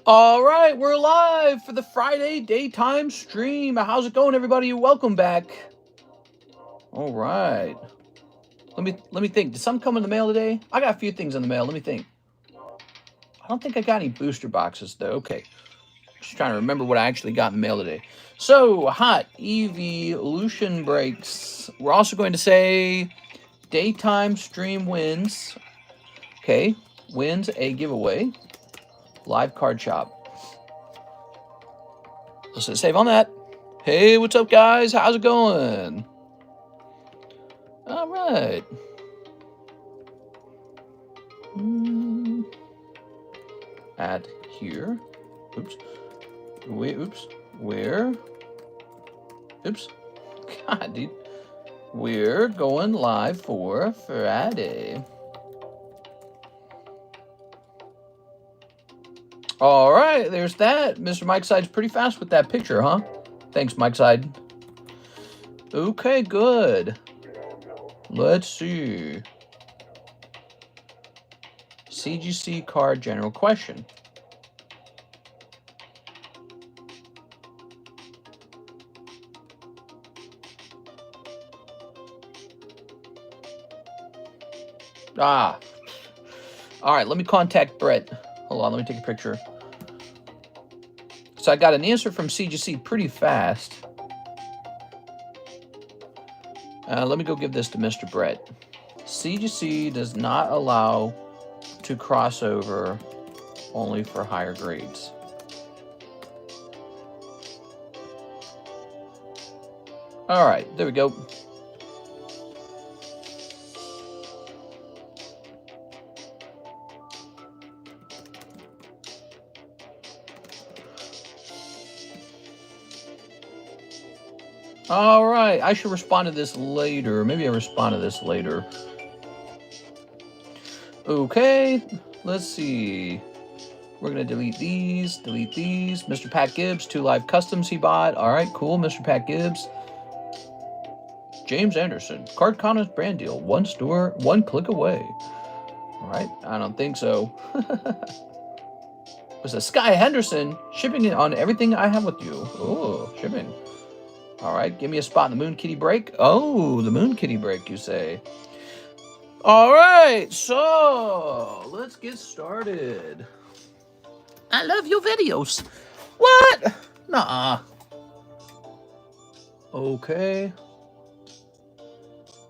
All right, we're live for the Friday daytime stream. How's it going, everybody? Welcome back. All right. Let me think. Did something come in the mail today? I got a few things in the mail. Let me think. I don't think I got any booster boxes though. Okay. Just trying to remember what I actually got in the mail today. So, hot Eeveelution breaks. We're also going to say daytime stream wins. Okay. Wins a giveaway. Live card shop. Let's hit save on that. Hey, what's up, guys? How's it going? All right. Add here. Oops. Wait, oops. Where? Oops. God, dude. We're going live for Friday. All right, there's that. Mr. Mike Side's pretty fast with that picture, huh? Thanks, Mike Side. Okay, good. Let's see. CGC card general question. Ah. All right, let me contact Brett. Hold on, let me take a picture. So I got an answer from CGC pretty fast. Let me go give this to Mr. Brett. CGC does not allow to cross over only for higher grades. All right, there we go. All right, I should respond to this later. Maybe I respond to this later. Okay, let's see. We're going to delete these, Mr. Pat Gibbs, 2 live customs he bought. All right, cool, Mr. Pat Gibbs. James Anderson, Carddass brand deal. 1 store, 1 click away. All right, I don't think so. It was a Sky Henderson, shipping it on everything I have with you. Oh, shipping. All right, give me a spot in the Moon Kitty break. Oh, the Moon Kitty break, you say. All right, so let's get started. I love your videos. What? Nah. Okay.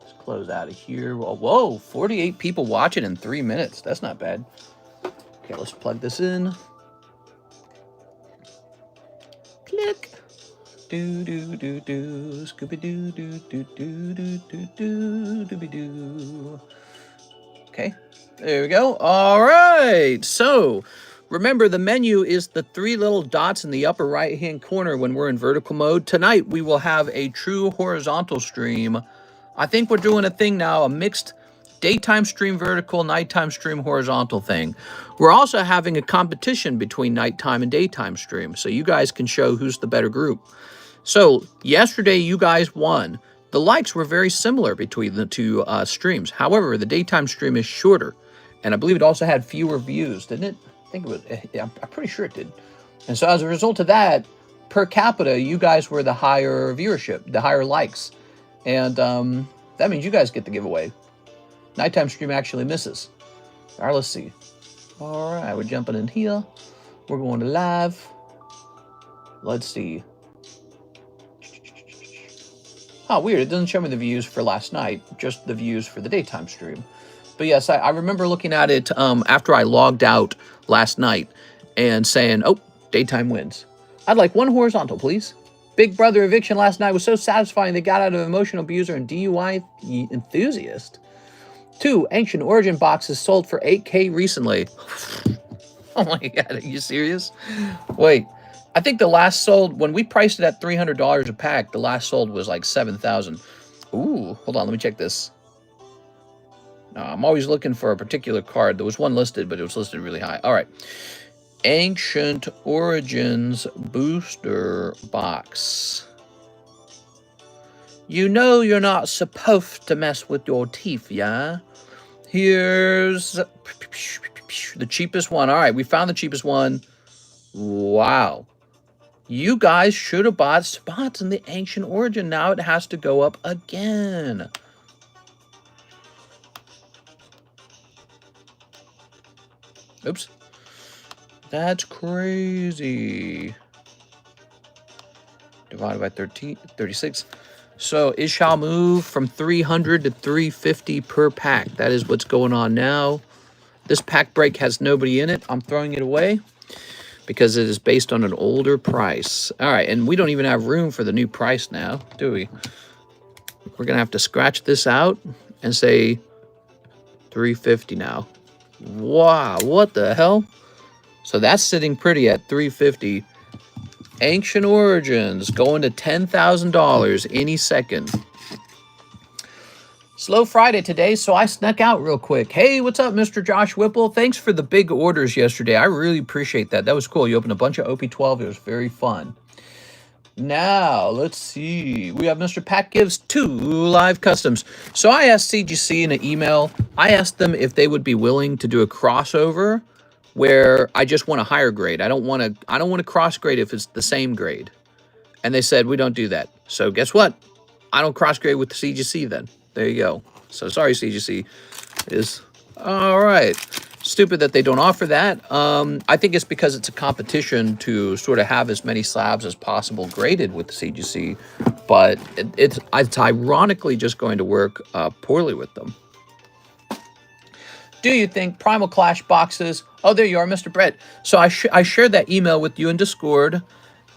Let's close out of here. Whoa, 48 people watching in 3 minutes. That's not bad. Okay, let's plug this in. Click. Do do do do, Scooby doo doo doo doo doo doo doo dooby doo. Okay, there we go. All right, so remember the menu is the 3 little dots in the upper right hand corner when we're in vertical mode. Tonight we will have a true horizontal stream. I think we're doing a thing now, a mixed daytime stream vertical, nighttime stream horizontal thing. We're also having a competition between nighttime and daytime stream, so you guys can show who's the better group. So yesterday you guys won. The likes were very similar between the 2 streams. However, the daytime stream is shorter, and I believe it also had fewer views, didn't it? I think it was. I'm pretty sure it did. And so as a result of that, per capita, you guys were the higher viewership, the higher likes, and that means you guys get the giveaway. Nighttime stream actually misses. All right, let's see. All right, we're jumping in here. We're going to live. Let's see. Oh, weird. It doesn't show me the views for last night, just the views for the daytime stream. But yes, I remember looking at it after I logged out last night and saying, oh, daytime wins. I'd like 1 horizontal, please. Big Brother eviction last night was so satisfying they got out of emotional abuser and DUI enthusiast. 2 ancient origin boxes sold for $8K recently. Oh my God, are you serious? Wait. I think the last sold, when we priced it at $300 a pack, the last sold was like 7,000. Ooh, hold on, let me check this. I'm always looking for a particular card. There was one listed, but it was listed really high. All right. Ancient Origins Booster Box. You know you're not supposed to mess with your teeth, yeah? Here's the cheapest one. All right, we found the cheapest one. Wow. You guys should have bought spots in the Ancient Origin. Now it has to go up again. Oops. That's crazy. Divided by 36. So it shall move from 300 to 350 per pack. That is what's going on now. This pack break has nobody in it. I'm throwing it away because it is based on an older price. All right, and we don't even have room for the new price now, do we? We're going to have to scratch this out and say 350 now. Wow, what the hell? So that's sitting pretty at 350. Ancient Origins going to $10,000 any second. Slow Friday today, so I snuck out real quick. Hey, what's up, Mr. Josh Whipple? Thanks for the big orders yesterday. I really appreciate that. That was cool. You opened a bunch of OP12. It was very fun. Now, let's see. We have Mr. Pat Gives 2 live customs. So I asked CGC in an email, I asked them if they would be willing to do a crossover where I just want a higher grade. I don't want to cross grade if it's the same grade. And they said, we don't do that. So guess what? I don't cross grade with the CGC then. There you go. So sorry, CGC. Is all right. Stupid that they don't offer that. I think it's because it's a competition to sort of have as many slabs as possible graded with the CGC, but it's ironically just going to work poorly with them. Do you think Primal Clash boxes? Oh, there you are, Mr. Brett. So I shared that email with you in Discord,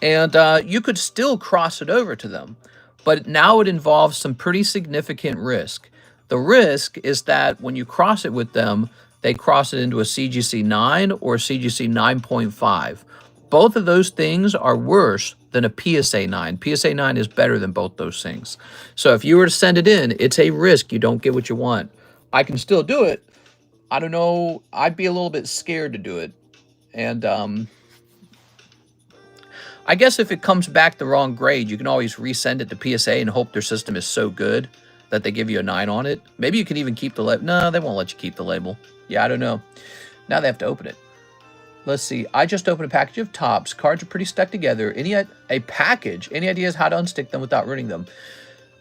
and you could still cross it over to them, but now it involves some pretty significant risk. The risk is that when you cross it with them, they cross it into a CGC 9 or CGC 9.5. Both of those things are worse than a PSA 9. PSA 9 is better than both those things. So if you were to send it in, it's a risk. You don't get what you want. I can still do it. I don't know. I'd be a little bit scared to do it. And I guess if it comes back the wrong grade, you can always resend it to PSA and hope their system is so good that they give you a 9 on it. Maybe you can even keep the label. No, they won't let you keep the label. Yeah, I don't know. Now they have to open it. Let's see. I just opened a package of tops. Cards are pretty stuck together. A package? Any ideas how to unstick them without ruining them?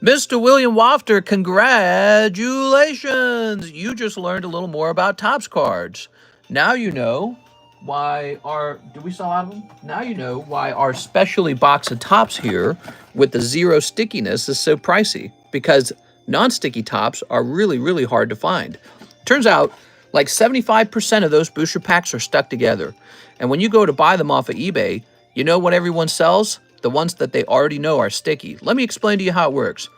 Mr. William Wafter, congratulations! You just learned a little more about Topps cards. Now you know why our... Do we sell out of them? Now you know why our specially box of Topps here with the 0 stickiness is so pricey. Because non-sticky Topps are really, really hard to find. Turns out, like 75% of those booster packs are stuck together. And when you go to buy them off of eBay, you know what everyone sells? The ones that they already know are sticky. Let me explain to you how it works.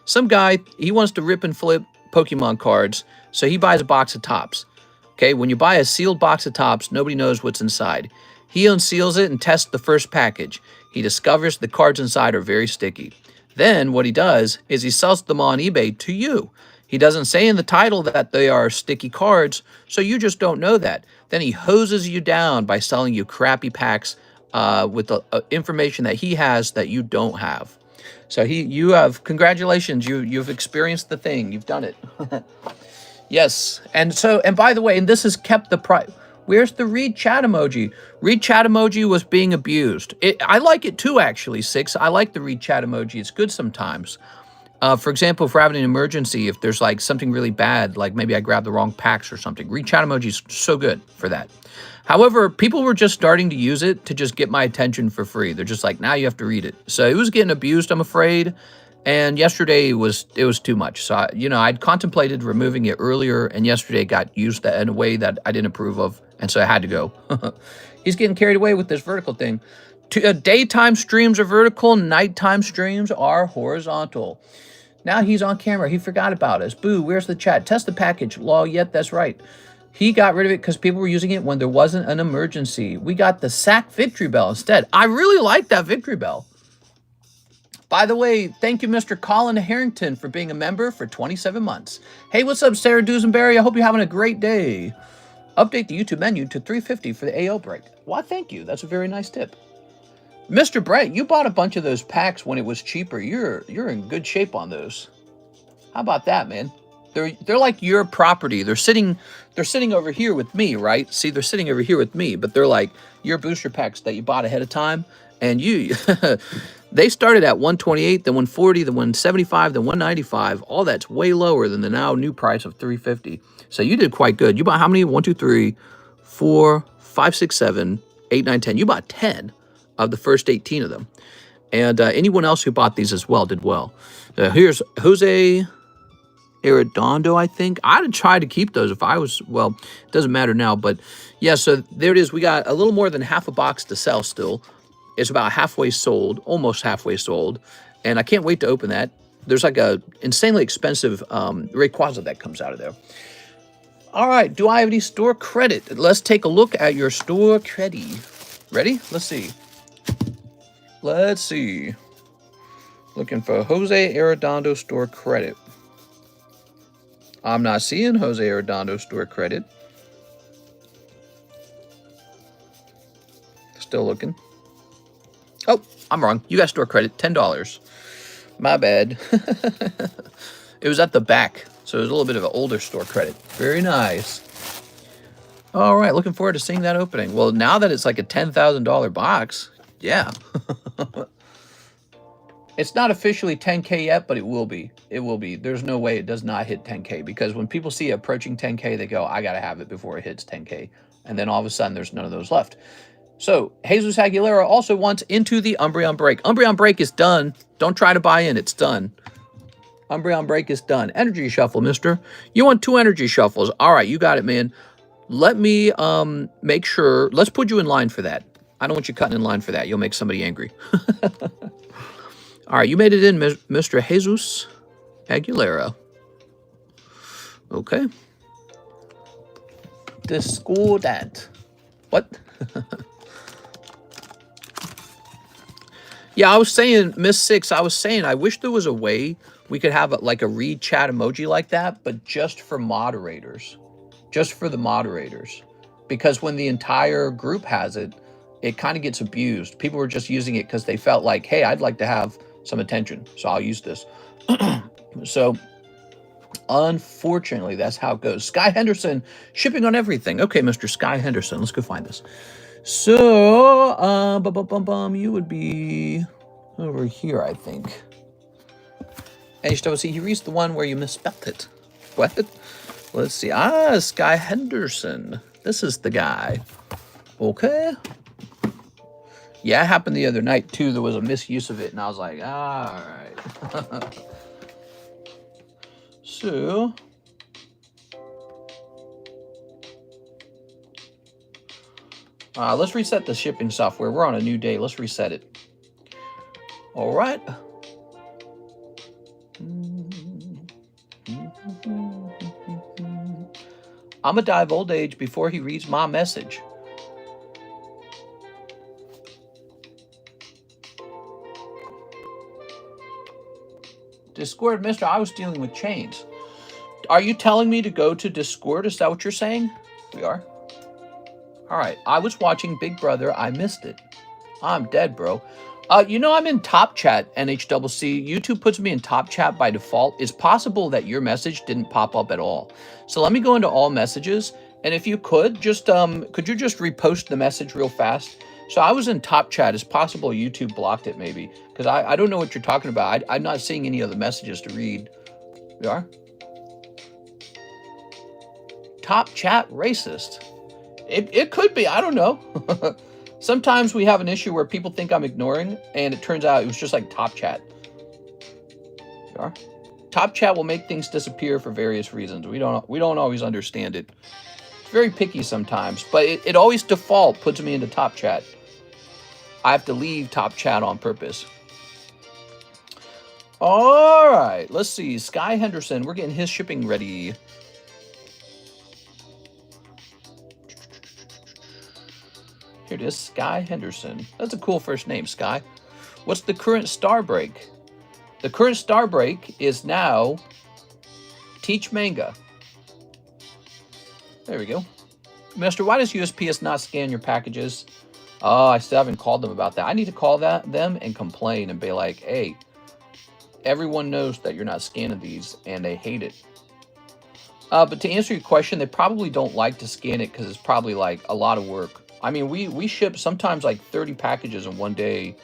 Some guy, he wants to rip and flip Pokemon cards, so he buys a box of Topps. Okay, when you buy a sealed box of Topps, nobody knows what's inside. He unseals it and tests the first package. He discovers the cards inside are very sticky. Then what he does is he sells them on eBay to you. He doesn't say in the title that they are sticky cards, so you just don't know that. Then he hoses you down by selling you crappy packs with the information that he has that you don't have. So you have, congratulations, you've experienced the thing, you've done it. Yes, and by the way, and this has kept the price. Where's the read chat emoji? Read chat emoji was being abused. I like it too, actually, Six. I like the read chat emoji. It's good sometimes. For example, if we're having an emergency, if there's like something really bad, like maybe I grabbed the wrong packs or something, read chat emoji is so good for that. However, people were just starting to use it to just get my attention for free. They're just like, now you have to read it. So it was getting abused, I'm afraid. And yesterday it was too much. So, I'd contemplated removing it earlier, and yesterday it got used in a way that I didn't approve of, and so I had to go. He's getting carried away with this vertical thing. Daytime streams are vertical, nighttime streams are horizontal. Now he's on camera. He forgot about us. Boo, where's the chat? Test the package. Lol, yet that's right. He got rid of it because people were using it when there wasn't an emergency. We got the sack victory bell instead. I really like that victory bell. By the way, thank you, Mr. Colin Harrington, for being a member for 27 months. Hey, what's up, Sarah Dusenberry? I hope you're having a great day. Update the YouTube menu to 350 for the AO break. Well, thank you. That's a very nice tip. Mr. Brett, you bought a bunch of those packs when it was cheaper. You're in good shape on those. How about that, man? They're like your property. They're sitting over here with me, right? See, they're sitting over here with me, but they're like your booster packs that you bought ahead of time, and you they started at 128, then 140, then 175, then 195. All that's way lower than the now new price of 350. So you did quite good. You bought how many? 1, 2, 3, 4, 5, 6, 7, 8, 9, 10. You bought 10 of the first 18 of them. And anyone else who bought these as well did well. Here's Jose Arredondo, I think. I'd try to keep those if I was, well, it doesn't matter now. But yeah, so there it is. We got a little more than half a box to sell still. It's about halfway sold, almost halfway sold. And I can't wait to open that. There's like a insanely expensive Rayquaza that comes out of there. All right, do I have any store credit? Let's take a look at your store credit. Ready? Let's see. Let's see. Looking for Jose Arredondo store credit. I'm not seeing Jose Arredondo store credit. Still looking. Oh, I'm wrong. You got store credit, $10. My bad. It was at the back, so it was a little bit of an older store credit. Very nice. All right, looking forward to seeing that opening. Well, now that it's like a $10,000 box, yeah. It's not officially 10K yet, but it will be. It will be. There's no way it does not hit 10K, because when people see it approaching 10K, they go, I got to have it before it hits 10K. And then all of a sudden, there's none of those left. So, Jesus Aguilera also wants Into the Umbreon Break. Umbreon Break is done. Don't try to buy in. It's done. Umbreon Break is done. Energy Shuffle, mister. You want 2 Energy Shuffles. All right, you got it, man. Let me make sure. Let's put you in line for that. I don't want you cutting in line for that. You'll make somebody angry. All right, you made it in, Mr. Jesus Aguilera. Okay. Discordant. What? Yeah, I was saying, Miss Six, I was saying I wish there was a way we could have like a read chat emoji like that, but just for moderators. Just for the moderators. Because when the entire group has it, it kind of gets abused. People were just using it because they felt like, hey, I'd like to have some attention, so I'll use this. So, unfortunately, that's how it goes. Sky Henderson, shipping on everything. Okay, Mr. Sky Henderson, let's go find this. So, you would be over here, I think. HWC, he reads the one where you misspelled it. What? Let's see. Ah, Sky Henderson. This is the guy. Okay. Yeah, it happened the other night, too. There was a misuse of it, and I was like, all right. So, let's reset the shipping software. We're on a new day. Let's reset it. All right. I'm going to die of old age before he reads my message. Discord, mister, I was dealing with chains. Are you telling me to go to Discord? Is that what you're saying? We are. All right. I was watching Big Brother. I missed it. I'm dead, bro. You know, I'm in Top Chat, NHCC. YouTube puts me in Top Chat by default. It's possible that your message didn't pop up at all. So let me go into all messages. And if you could, just could you just repost the message real fast? So I was in Top Chat. It's possible YouTube blocked it maybe. Because I don't know what you're talking about. I'm not seeing any other messages to read. We are? Top Chat racist. It could be. I don't know. Sometimes we have an issue where people think I'm ignoring, and it turns out it was just like Top Chat. We are? Top Chat will make things disappear for various reasons. We don't always understand it. It's very picky sometimes, but it always default puts me into Top Chat. I have to leave Top Chat on purpose. All right, let's see. Sky Henderson, we're getting his shipping ready. Here it is, Sky Henderson. That's a cool first name, Sky. What's the current star break? The current star break is now Teach Manga. There we go. Mister, why does USPS not scan your packages? Oh, I still haven't called them about that. I need to call them and complain and be like, hey, everyone knows that you're not scanning these and they hate it. But to answer your question, they probably don't like to scan it because it's probably like a lot of work. I mean, we ship sometimes like 30 packages in one day.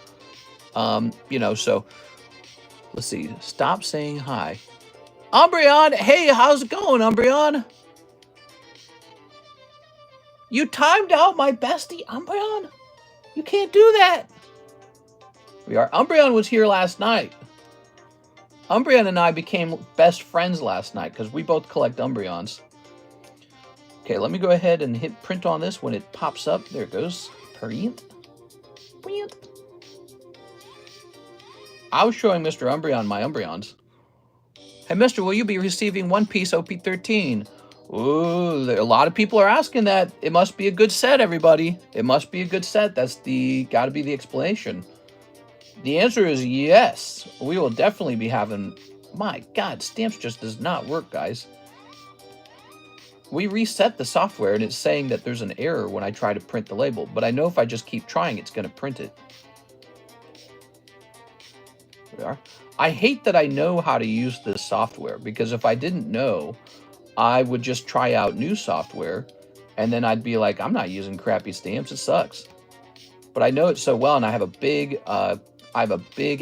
You know, so let's see. Stop saying hi. Umbreon, hey, how's it going, Umbreon? You timed out my bestie, Umbreon? You can't do that. We are. Umbreon was here last night. Umbreon and I became best friends last night because we both collect Umbreons. Okay, let me go ahead and hit print on this when it pops up. There it goes. Print. Print. I was showing Mr. Umbreon my Umbreons. Hey, Mister, will you be receiving One Piece OP13? Ooh, a lot of people are asking that. It must be a good set, everybody. It must be a good set. That's got to be the explanation. The answer is yes. We will definitely be having... My God, stamps just does not work, guys. We reset the software and it's saying that there's an error when I try to print the label, but I know if I just keep trying, it's going to print it. There we are. I hate that I know how to use this software, because if I didn't know, I would just try out new software and then I'd be like, I'm not using crappy stamps, it sucks. But I know it so well, and I have a big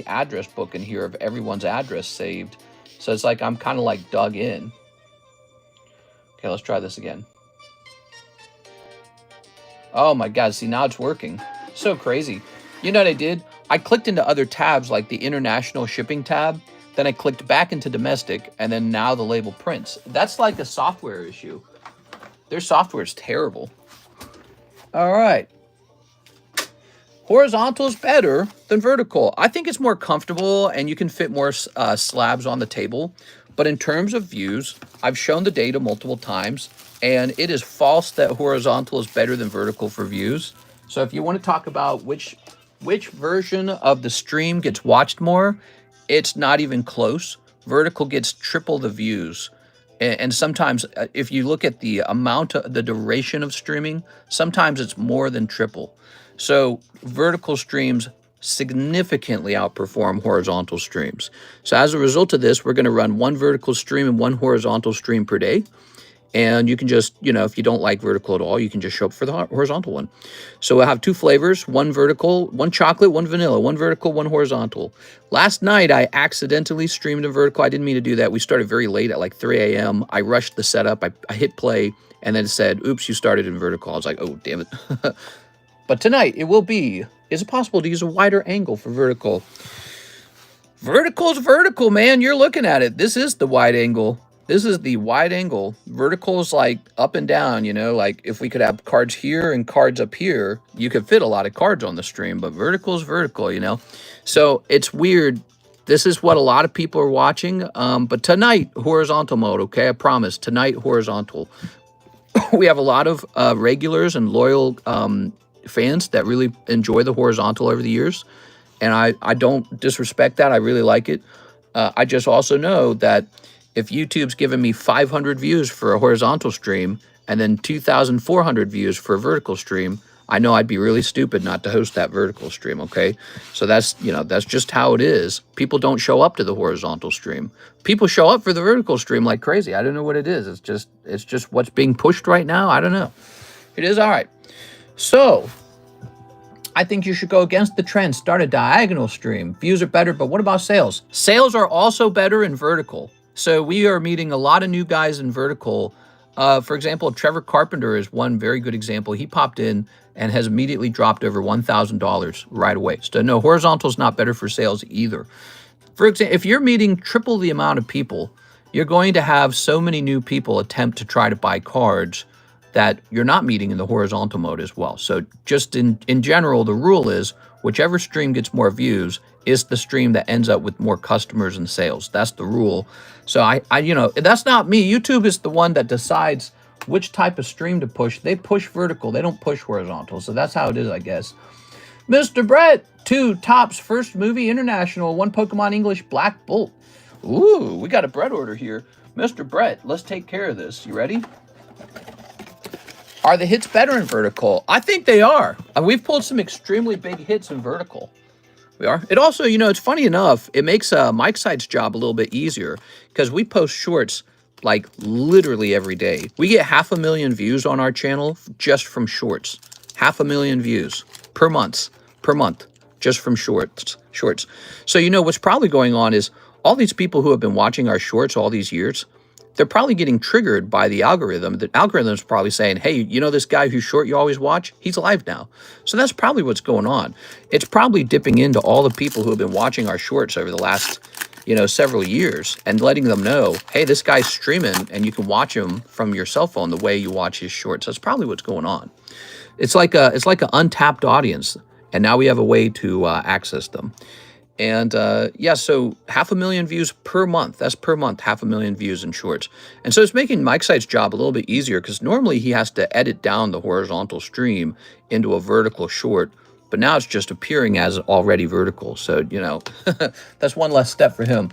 address book in here of everyone's address saved. So it's like I'm kind of like dug in. Okay, let's try this again. Oh my God, see, now it's working. So crazy. You know what I did? I clicked into other tabs like the international shipping tab. Then I clicked back into domestic, and then now the label prints. That's like a software issue. Their software is terrible. All right. Horizontal is better than vertical. I think it's more comfortable and you can fit more slabs on the table. But in terms of views, I've shown the data multiple times, and it is false that horizontal is better than vertical for views. So if you want to talk about which version of the stream gets watched more, it's not even close. Vertical gets triple the views. And sometimes if you look at the amount of the duration of streaming, sometimes it's more than triple. So vertical streams significantly outperform horizontal streams. So as a result of this, we're going to run one vertical stream and one horizontal stream per day. And you can just, you know, if you don't like vertical at all, you can just show up for the horizontal one. So we'll have two flavors, one vertical, one chocolate, one vanilla, one vertical, one horizontal. Last night, I accidentally streamed in vertical. I didn't mean to do that. We started very late at like 3 a.m. I rushed the setup. I hit play, and then it said, oops, you started in vertical. I was like, oh, damn it. But tonight, it will be, is it possible to use a wider angle for vertical? Vertical's vertical, man. You're looking at it. This is the wide angle. This is the wide angle. Vertical's like up and down, you know, like if we could have cards here and cards up here, you could fit a lot of cards on the stream, but vertical's vertical, you know? So it's weird. This is what a lot of people are watching. But tonight, horizontal mode, okay? I promise, tonight, horizontal. We have a lot of regulars and loyal fans that really enjoy the horizontal over the years. And I don't disrespect that. I really like it. I just also know that if YouTube's giving me 500 views for a horizontal stream and then 2,400 views for a vertical stream, I know I'd be really stupid not to host that vertical stream, okay? So that's, you know, that's just how it is. People don't show up to the horizontal stream. People show up for the vertical stream like crazy. I don't know what it is. It's just what's being pushed right now. I don't know. It is all right. So I think you should go against the trend. Start a diagonal stream. Views are better, but what about sales? Sales are also better in vertical. So we are meeting a lot of new guys in vertical. For example, Trevor Carpenter is one very good example. He popped in and has immediately dropped over $1,000 right away. So no, horizontal is not better for sales either. For example, if you're meeting triple the amount of people, you're going to have so many new people attempt to try to buy cards that you're not meeting in the horizontal mode as well. So just in general, the rule is whichever stream gets more views is the stream that ends up with more customers and sales. That's the rule. So I you know, that's not me. YouTube is the one that decides which type of stream to push. They push vertical. They don't push horizontal. So that's how it is, I guess. Mr. Brett, 2 tops, first movie international, 1 Pokemon English Black Bolt. Ooh, we got a Brett order here. Mr. Brett, let's take care of this. You ready? Are the hits better in vertical? I think they are. We've pulled some extremely big hits in vertical. We are. It also, you know, it's funny enough, it makes Mike Side's job a little bit easier because we post shorts like literally every day. We get 500,000 views on our channel just from shorts. 500,000 views per month, just from shorts. So you know what's probably going on is all these people who have been watching our shorts all these years, they're probably getting triggered by the algorithm. The algorithm's probably saying, hey, you know this guy whose short you always watch? He's live now. So that's probably what's going on. It's probably dipping into all the people who have been watching our shorts over the last, you know, several years and letting them know, hey, this guy's streaming and you can watch him from your cell phone the way you watch his shorts. That's probably what's going on. It's like an untapped audience, and now we have a way to access them. And yeah, so 500,000 views per month. That's per month, 500,000 views in shorts. And so it's making Mike Site's job a little bit easier because normally he has to edit down the horizontal stream into a vertical short, but now it's just appearing as already vertical. So, you know, that's one less step for him.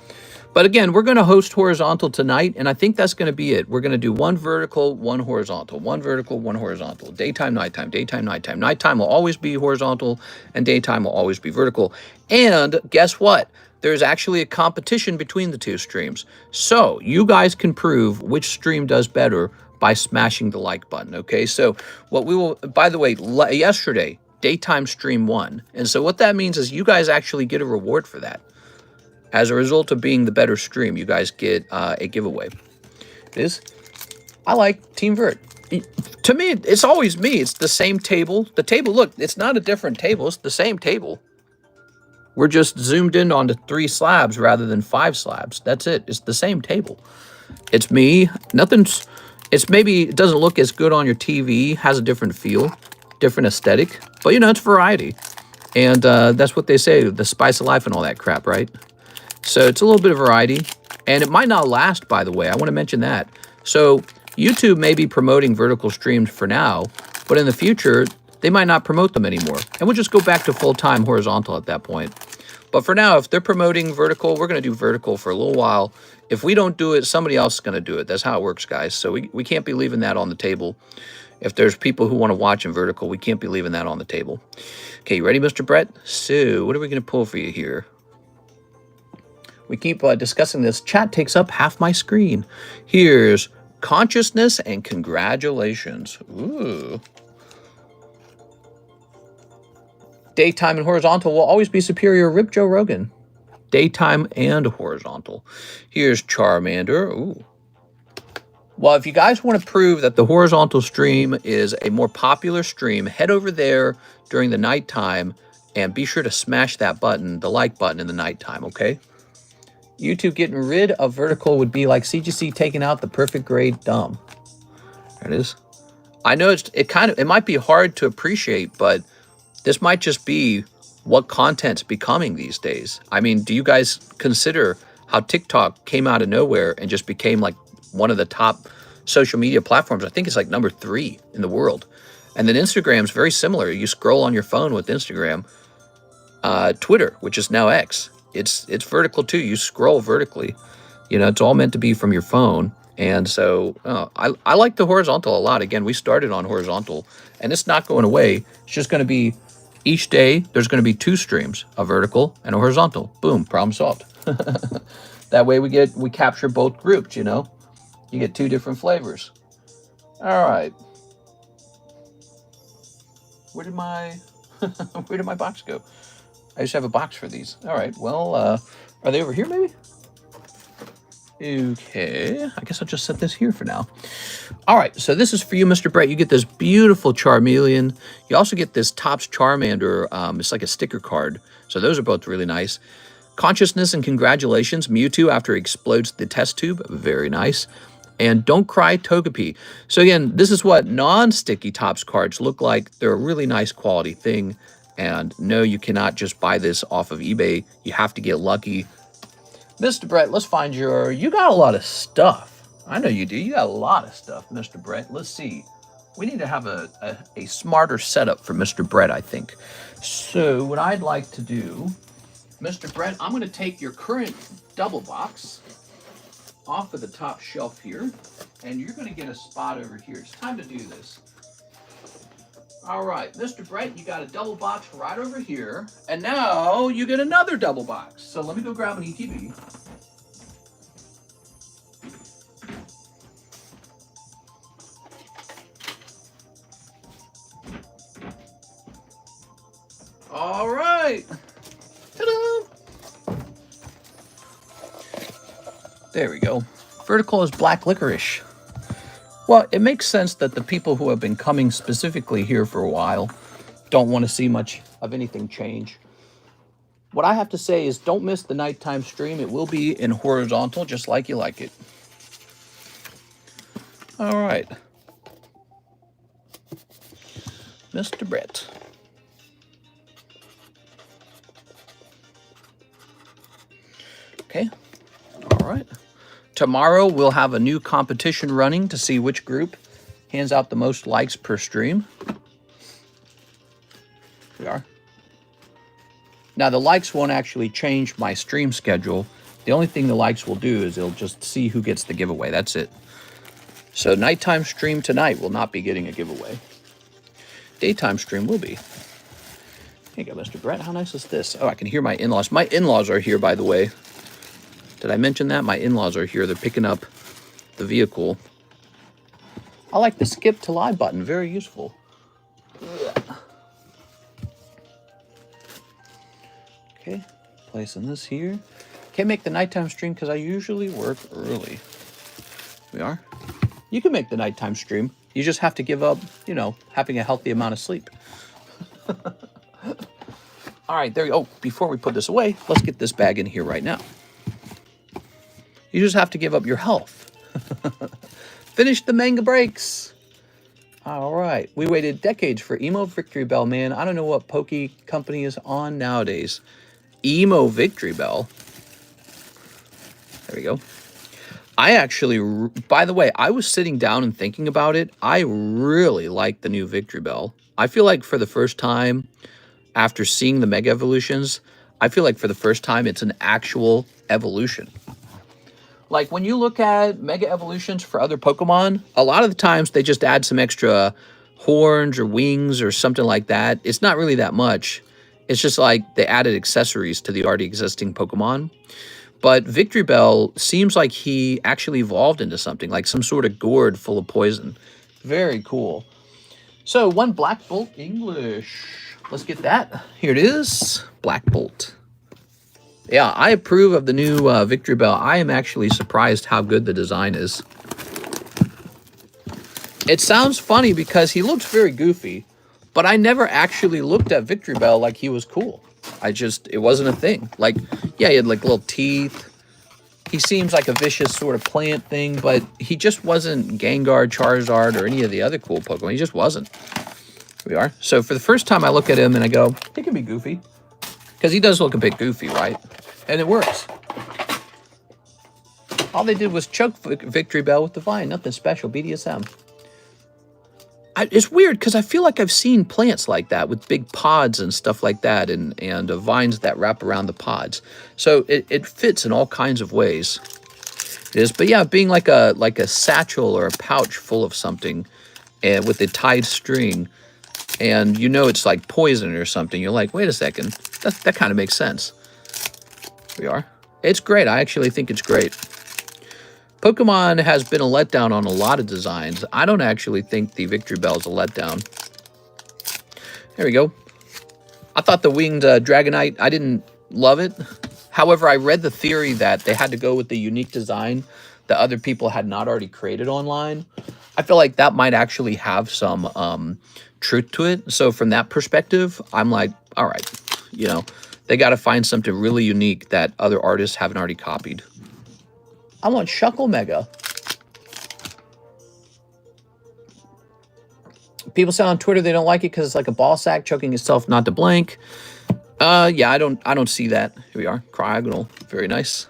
But again, we're going to host horizontal tonight, and I think that's going to be it. We're going to do one vertical, one horizontal, one vertical, one horizontal. Daytime, nighttime, daytime, nighttime. Nighttime will always be horizontal, and daytime will always be vertical. And guess what? There's actually a competition between the two streams. So you guys can prove which stream does better by smashing the like button, okay? So what we will, by the way, yesterday, daytime stream won. And so what that means is you guys actually get a reward for that. As a result of being the better stream, you guys get a giveaway. I like Team Vert. To me, it's always me. It's the same table. The table, look, it's not a different table. It's the same table. We're just zoomed in onto 3 slabs rather than 5 slabs. That's it. It's the same table. It's me. Nothing's... It's maybe... It doesn't look as good on your TV. Has a different feel. Different aesthetic. But, you know, it's variety. And that's what they say. The spice of life and all that crap, right? So it's a little bit of variety, and it might not last, by the way. I want to mention that. So YouTube may be promoting vertical streams for now, but in the future, they might not promote them anymore. And we'll just go back to full-time horizontal at that point. But for now, if they're promoting vertical, we're going to do vertical for a little while. If we don't do it, somebody else is going to do it. That's how it works, guys. So we can't be leaving that on the table. If there's people who want to watch in vertical, we can't be leaving that on the table. Okay, you ready, Mr. Brett? So what are we going to pull for you here? We keep discussing this. Chat takes up half my screen. Here's consciousness and congratulations. Ooh. Daytime and horizontal will always be superior. Rip Joe Rogan. Daytime and horizontal. Here's Charmander. Ooh. Well, if you guys want to prove that the horizontal stream is a more popular stream, head over there during the nighttime and be sure to smash that button, the like button in the nighttime, okay? YouTube getting rid of vertical would be like CGC taking out the perfect grade dumb. There it is. I know it might be hard to appreciate, but this might just be what content's becoming these days. I mean, do you guys consider how TikTok came out of nowhere and just became like one of the top social media platforms? I think it's like number 3 in the world. And then Instagram's very similar. You scroll on your phone with Instagram. Twitter, which is now X. It's vertical too. You scroll vertically. You know, it's all meant to be from your phone. And so I like the horizontal a lot. Again, we started on horizontal, and it's not going away. It's just going to be each day, there's going to be 2 streams, a vertical and a horizontal. Boom, problem solved. That way we capture both groups, you know. You get 2 different flavors. All right. Where did my box go? I just have a box for these. All right, well, are they over here maybe? Okay, I guess I'll just set this here for now. All right, so this is for you, Mr. Brett. You get this beautiful Charmeleon. You also get this Topps Charmander. It's like a sticker card. So those are both really nice. Consciousness and congratulations. Mewtwo after he explodes the test tube. Very nice. And Don't Cry Togepi. So again, this is what non-sticky Topps cards look like. They're a really nice quality thing. And no, you cannot just buy this off of eBay. You have to get lucky. Mr. Brett, let's find you got a lot of stuff. I know you do. You got a lot of stuff, Mr. Brett. Let's see. We need to have a smarter setup for Mr. Brett, I think. So what I'd like to do, Mr. Brett, I'm going to take your current double box off of the top shelf here, and you're going to get a spot over here. It's time to do this. All right, Mr. Brett, you got a double box right over here, and now you get another double box. So let me go grab an ETB. right. Ta-da! There we go. Vertical is black licorice. Well, it makes sense that the people who have been coming specifically here for a while don't want to see much of anything change. What I have to say is don't miss the nighttime stream. It will be in horizontal, just like you like it. All right. Mr. Brett. Okay. All right. Tomorrow, we'll have a new competition running to see which group hands out the most likes per stream. We are. Now, the likes won't actually change my stream schedule. The only thing the likes will do is it'll just see who gets the giveaway. That's it. So, nighttime stream tonight will not be getting a giveaway. Daytime stream will be. Here you go, Mr. Brett. How nice is this? Oh, I can hear my in-laws. My in-laws are here, by the way. Did I mention that? My in-laws are here. They're picking up the vehicle. I like the skip to live button. Very useful. Okay, placing this here. Can't make the nighttime stream because I usually work early. We are. You can make the nighttime stream. You just have to give up, you know, having a healthy amount of sleep. All right, there you go. Oh, before we put this away, let's get this bag in here right now. You just have to give up your health. Finish the manga breaks. All right. We waited decades for Emo Victory Bell, man. I don't know what Poke company is on nowadays. Emo Victory Bell. There we go. I actually, by the way, I was sitting down and thinking about it. I really like the new Victory Bell. I feel like for the first time, after seeing the Mega Evolutions, I feel like for the first time, it's an actual evolution. Like, when you look at Mega Evolutions for other Pokemon, a lot of the times they just add some extra horns or wings or something like that. It's not really that much. It's just like they added accessories to the already existing Pokemon. But Victory Bell seems like he actually evolved into something, like some sort of gourd full of poison. Very cool. So, one Black Bolt English. Let's get that. Here it is. Black Bolt. Yeah, I approve of the new Victory Bell. I am actually surprised how good the design is. It sounds funny because he looks very goofy, but I never actually looked at Victory Bell like he was cool. It wasn't a thing. Like, yeah, he had like little teeth. He seems like a vicious sort of plant thing, but he just wasn't Gengar, Charizard, or any of the other cool Pokemon. He just wasn't. Here we are. So for the first time I look at him and I go, he can be goofy. Because he does look a bit goofy, right? And it works. All they did was choke Victory Bell with the vine. Nothing special. BDSM. It's weird because I feel like I've seen plants like that with big pods and stuff like that and vines that wrap around the pods. So it fits in all kinds of ways. It is. But yeah, being like a satchel or a pouch full of something and with a tied string and you know it's like poison or something, you're like, wait a second, that kind of makes sense. Here we are. It's great. I actually think it's great. Pokemon has been a letdown on a lot of designs. I don't actually think the Victory Bell is a letdown. There we go. I thought the winged Dragonite, I didn't love it. However, I read the theory that they had to go with the unique design that other people had not already created online. I feel like that might actually have some truth to it. So from that perspective, I'm like, all right, you know, they got to find something really unique that other artists haven't already copied. I want Shuckle Mega. People say on Twitter they don't like it because it's like a ball sack choking itself not to blank. Yeah, I don't see that. Here we are. Cryogonal. Very nice.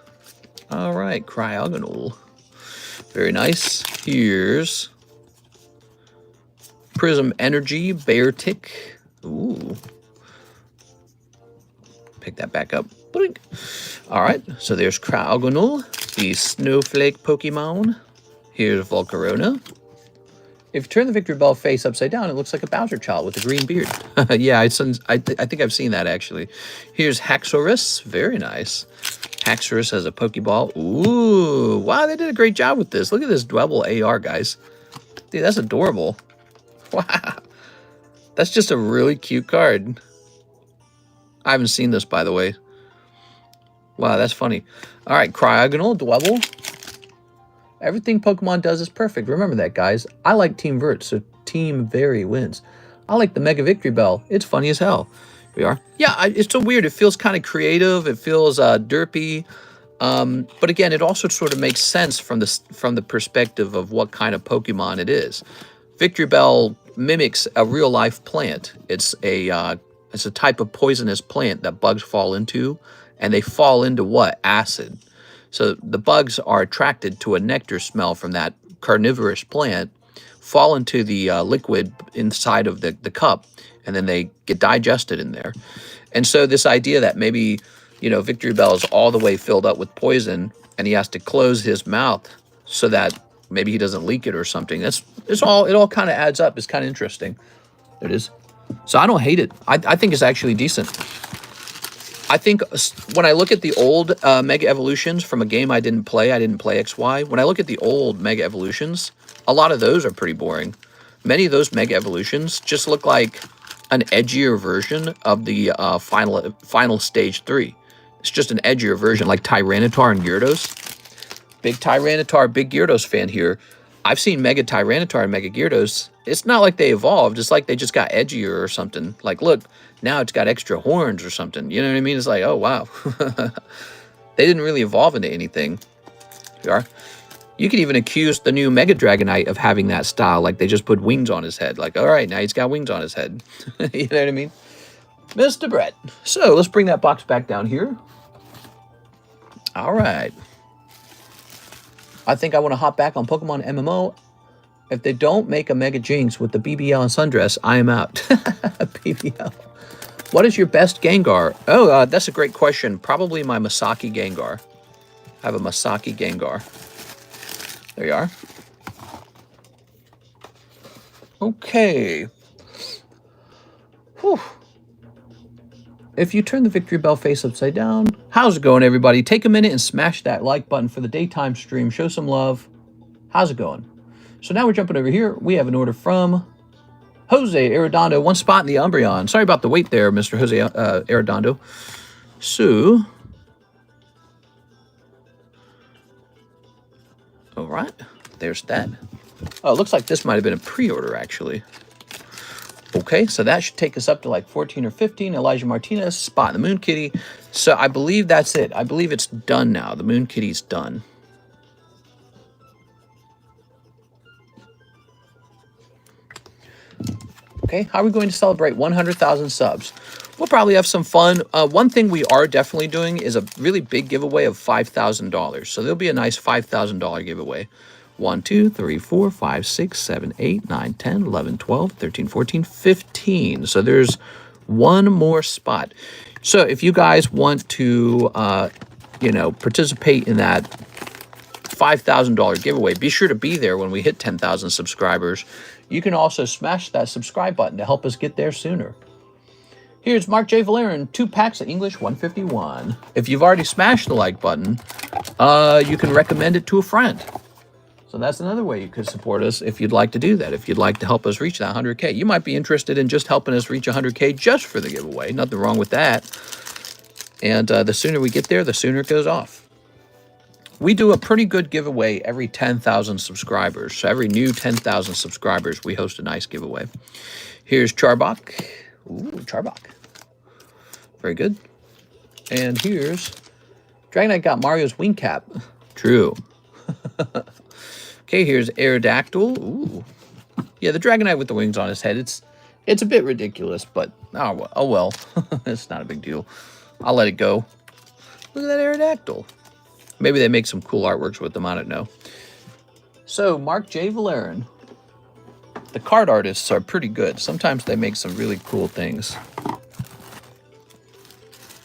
All right, Cryogonal. Very nice. Here's Prism Energy, Bear Tick. Ooh. Pick that back up. Blink. All right, so there's Cryogonal, the Snowflake Pokemon. Here's Volcarona. If you turn the Victory Bell face upside down, it looks like a Bowser child with a green beard. Yeah, I think I've seen that, actually. Here's Haxorus. Very nice. Haxorus has a Pokeball. Ooh, wow, they did a great job with this. Look at this double AR, guys. Dude, that's adorable. Wow. That's just a really cute card. I haven't seen this, by the way. Wow, that's funny. All right, Cryogonal, Dwebble. Everything Pokemon does is perfect. Remember that, guys. I like Team Vert, so Team Very wins. I like the Mega Victory Bell. It's funny as hell. Here we are. Yeah, it's so weird. It feels kind of creative. It feels derpy. But again, it also sort of makes sense from the perspective of what kind of Pokemon it is. Victory Bell mimics a real-life plant. It's a type of poisonous plant that bugs fall into, and they fall into what? Acid. So the bugs are attracted to a nectar smell from that carnivorous plant, fall into the liquid inside of the cup, and then they get digested in there. And so this idea that maybe, you know, Victory Bell is all the way filled up with poison, and he has to close his mouth so that maybe he doesn't leak it or something. It all kind of adds up. It's kind of interesting. There it is. So I don't hate it. I think it's actually decent. I think when I look at the old Mega Evolutions from a game I didn't play XY. When I look at the old Mega Evolutions, a lot of those are pretty boring. Many of those Mega Evolutions just look like an edgier version of the final stage 3. It's just an edgier version, like Tyranitar and Gyarados. Big Tyranitar, big Gyarados fan here. I've seen Mega Tyranitar and Mega Gyarados. It's not like they evolved. It's like they just got edgier or something. Like, look, now it's got extra horns or something. You know what I mean? It's like, oh, wow. They didn't really evolve into anything. Here we are. You could even accuse the new Mega Dragonite of having that style. Like, they just put wings on his head. Like, all right, now he's got wings on his head. You know what I mean? Mr. Brett. So, let's bring that box back down here. All right. I think I want to hop back on Pokemon MMO. If they don't make a Mega Jinx with the BBL and Sundress, I am out. BBL. What is your best Gengar? Oh, that's a great question. Probably my Masaki Gengar. I have a Masaki Gengar. There you are. Okay. Whew. If you turn the Victory Bell face upside down, how's it going, everybody? Take a minute and smash that like button for the daytime stream. Show some love. How's it going? So now we're jumping over here. We have an order from Jose Arredondo. One spot in the Umbreon. Sorry about the wait there, Mr. Jose Arredondo. So, all right. There's that. Oh, it looks like this might have been a pre-order, actually. Okay, so that should take us up to like 14 or 15. Elijah Martinez, spot in the Moon Kitty. So I believe that's it. I believe it's done now. The Moon Kitty's done. Okay, how are we going to celebrate 100,000 subs? We'll probably have some fun. One thing we are definitely doing is a really big giveaway of $5,000. So there'll be a nice $5,000 giveaway. 1, 2, 3, 4, 5, 6, 7, 8, 9, 10, 11, 12, 13, 14, 15. So there's one more spot. So if you guys want to, you know, participate in that $5,000 giveaway, be sure to be there when we hit 10,000 subscribers. You can also smash that subscribe button to help us get there sooner. Here's Mark J. Valerian, 2 packs of English 151. If you've already smashed the like button, you can recommend it to a friend. So that's another way you could support us if you'd like to do that, if you'd like to help us reach that 100K. You might be interested in just helping us reach 100K just for the giveaway. Nothing wrong with that. And the sooner we get there, the sooner it goes off. We do a pretty good giveaway every 10,000 subscribers. So every new 10,000 subscribers, we host a nice giveaway. Here's Charbok. Ooh, Charbok. Very good. And here's Dragonite got Mario's wing cap. True. Okay, here's Aerodactyl. Ooh. Yeah, the Dragonite with the wings on his head. It's a bit ridiculous, but oh well. It's not a big deal. I'll let it go. Look at that Aerodactyl. Maybe they make some cool artworks with them. I don't know. So, Mark J. Valerian. The card artists are pretty good. Sometimes they make some really cool things.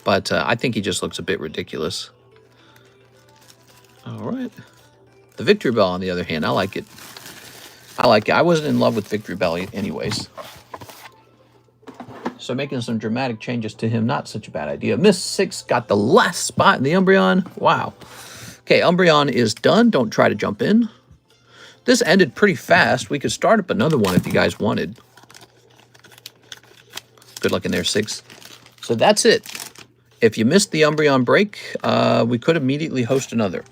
But I think he just looks a bit ridiculous. All right. The Victory Bell, on the other hand, I like it. I like it. I wasn't in love with Victory Bell anyways. So making some dramatic changes to him, not such a bad idea. Miss 6 got the last spot in the Umbreon. Wow. Okay, Umbreon is done. Don't try to jump in. This ended pretty fast. We could start up another one if you guys wanted. Good luck in there, 6. So that's it. If you missed the Umbreon break, we could immediately host another.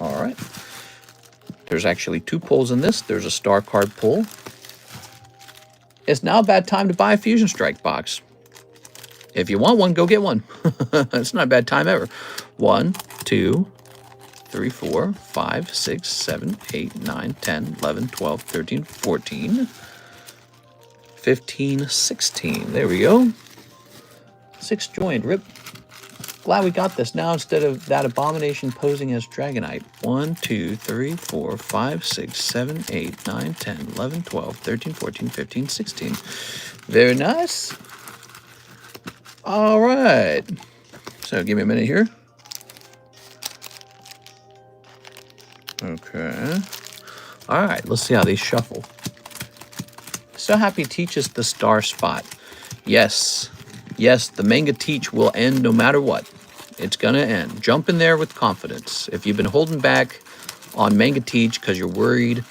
All right. There's actually 2 pulls in this. There's a star card pull. It's now a bad time to buy a Fusion Strike box. If you want one, go get one. It's not a bad time ever. 1, 2, 3, 4, 5, 6, 7, 8, 9, 10, 11, 12, 13, 14, 15, 16. There we go. 6 joined. Rip. Glad we got this now instead of that abomination posing as Dragonite. 1, 2, 3, 4, 5, 6, 7, 8, 9, 10, 11, 12, 13, 14, 15, 16. Very nice. All right. So give me a minute here. Okay. All right. Let's see how these shuffle. So happy teaches the star spot. Yes. Yes, the manga teach will end no matter what. It's going to end. Jump in there with confidence. If you've been holding back on manga teach because you're worried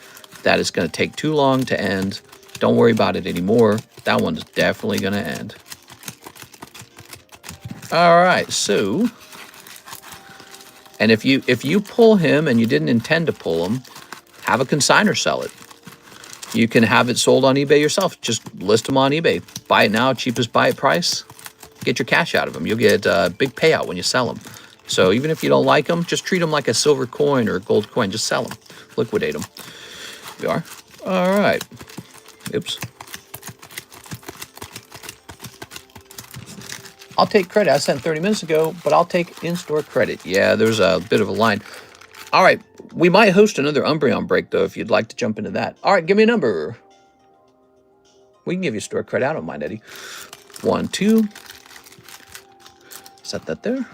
that it's going to take too long to end, don't worry about it anymore. That one's definitely going to end. All right, so, and if you pull him and you didn't intend to pull him, have a consignor sell it. You can have it sold on eBay yourself. Just list them on eBay. Buy it now, cheapest buy it price. Get your cash out of them. You'll get a big payout when you sell them. So even if you don't like them, just treat them like a silver coin or a gold coin. Just sell them. Liquidate them. We are. All right. Oops. I'll take credit. I sent 30 minutes ago, but I'll take in-store credit. Yeah, there's a bit of a line. All right. We might host another Umbreon break, though, if you'd like to jump into that. All right, give me a number. We can give you store credit. I don't mind, Eddie. 1, 2. Set that there.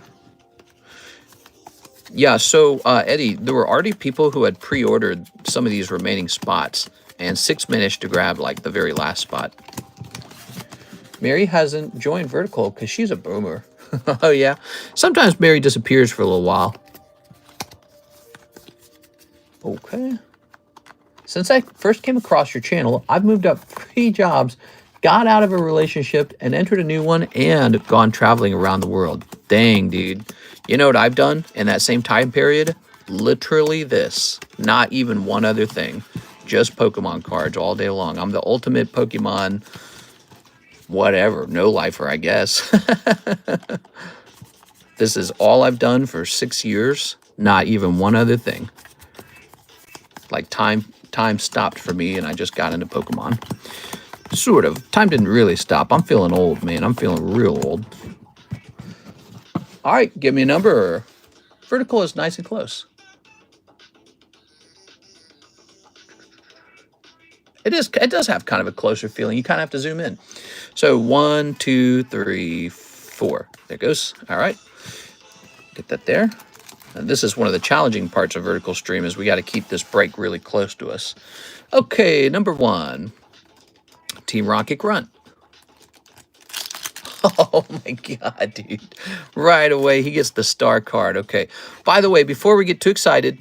Yeah, so, Eddie, there were already people who had pre-ordered some of these remaining spots, and 6 managed to grab, like, the very last spot. Mary hasn't joined Vertical because she's a boomer. Oh, yeah. Sometimes Mary disappears for a little while. Okay. Since I first came across your channel, I've moved up 3 jobs, got out of a relationship, and entered a new one, and gone traveling around the world. Dang, dude. You know what I've done in that same time period? Literally this. Not even one other thing. Just Pokemon cards all day long. I'm the ultimate Pokemon... whatever, no lifer, I guess. This is all I've done for 6 years. Not even one other thing. Like time stopped for me, and I just got into Pokemon. Sort of. Time didn't really stop. I'm feeling old, man. I'm feeling real old. All right, give me a number. Vertical is nice and close. It does have kind of a closer feeling. You kind of have to zoom in. So 1, 2, 3, 4. There it goes. All right. Get that there. And this is one of the challenging parts of Vertical Stream is we got to keep this break really close to us. Okay, number 1. Team Rocket Grunt. Oh my god, dude. Right away, he gets the star card. Okay. By the way, before we get too excited,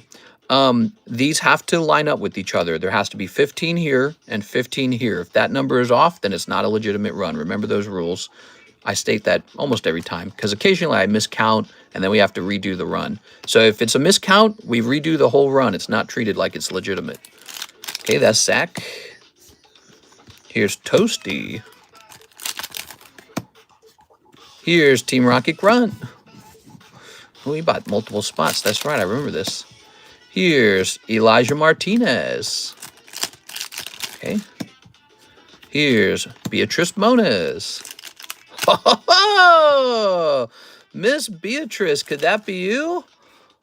these have to line up with each other. There has to be 15 here and 15 here. If that number is off, then it's not a legitimate run. Remember those rules. I state that almost every time because occasionally I miscount and then we have to redo the run. So if it's a miscount, we redo the whole run. It's not treated like it's legitimate. Okay, that's Zach. Here's Toasty. Here's Team Rocket Grunt. Oh, he bought multiple spots. That's right, I remember this. Here's Elijah Martinez. Okay. Here's Beatrice Moniz. Oh, Miss Beatrice, could that be you?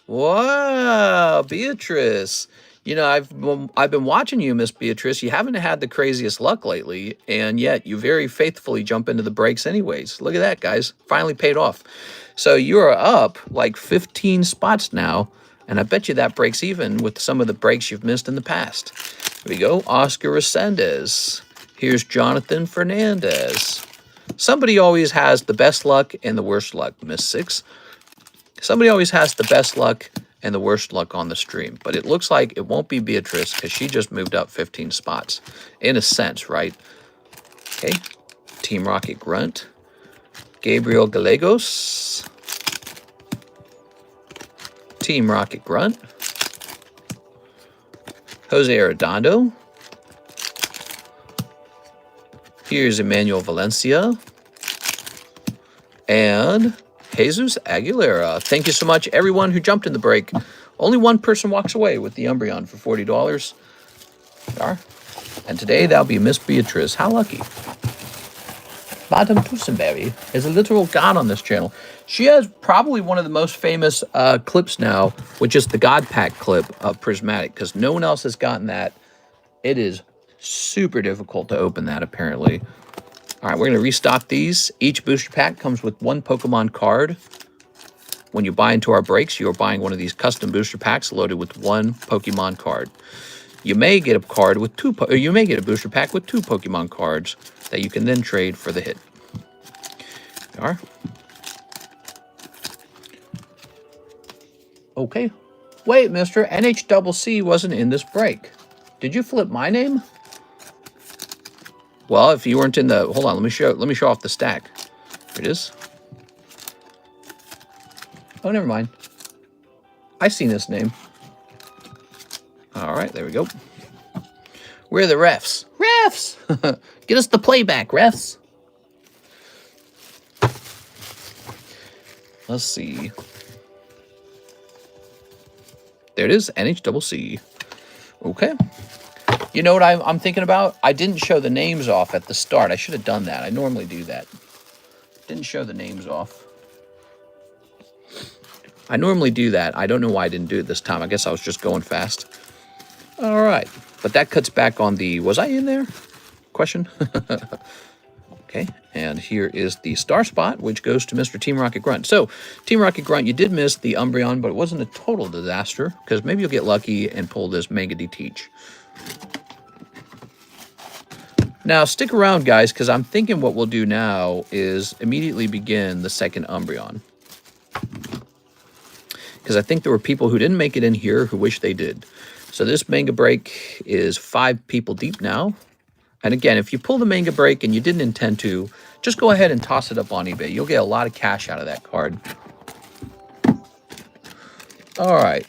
Wow, Beatrice. You know, I've been watching you, Miss Beatrice. You haven't had the craziest luck lately, and yet you very faithfully jump into the breaks anyways. Look at that, guys. Finally paid off. So you are up like 15 spots now, and I bet you that breaks even with some of the breaks you've missed in the past. Here we go. Oscar Resendez. Here's Jonathan Fernandez. Somebody always has the best luck and the worst luck, Miss 6. Somebody always has the best luck and the worst luck on the stream. But it looks like it won't be Beatrice because she just moved up 15 spots. In a sense, right? Okay. Team Rocket Grunt, Gabriel Gallegos, Team Rocket Grunt, Jose Arredondo. Here's Emmanuel Valencia and Jesus Aguilera. Thank you so much, everyone who jumped in the break. Only one person walks away with the Umbreon for $40. And today that'll be Miss Beatrice. How lucky. Madame Tussenberry is a literal god on this channel. She has probably one of the most famous clips now, which is the God Pack clip of Prismatic, because no one else has gotten that. It is super difficult to open that, apparently. All right, we're going to restock these. Each booster pack comes with one Pokemon card. When you buy into our breaks, you're buying one of these custom booster packs loaded with one Pokemon card. You may get a card with you may get a booster pack with 2 Pokemon cards that you can then trade for the hit. There are. Okay. Wait, Mr. NHCC wasn't in this break. Did you flip my name? Well, if you weren't in the, hold on, let me show off the stack. Here it is. Oh, never mind. I've seen this name. All right, there we go. Where are the refs? Refs! Get us the playback, refs. Let's see. There it is, NHCC. Okay. You know what I'm thinking about? I didn't show the names off at the start. I should have done that. I normally do that. Didn't show the names off. I normally do that. I don't know why I didn't do it this time. I guess I was just going fast. All right. But that cuts back on the, was I in there? Question. Okay. And here is the star spot, which goes to Mr. Team Rocket Grunt. So, Team Rocket Grunt, you did miss the Umbreon, but it wasn't a total disaster, because maybe you'll get lucky and pull this Mega Teach. Now, stick around, guys, because I'm thinking what we'll do now is immediately begin the second Umbreon. Because I think there were people who didn't make it in here who wish they did. So this manga break is 5 people deep now. And again, if you pull the manga break and you didn't intend to, just go ahead and toss it up on eBay. You'll get a lot of cash out of that card. All right.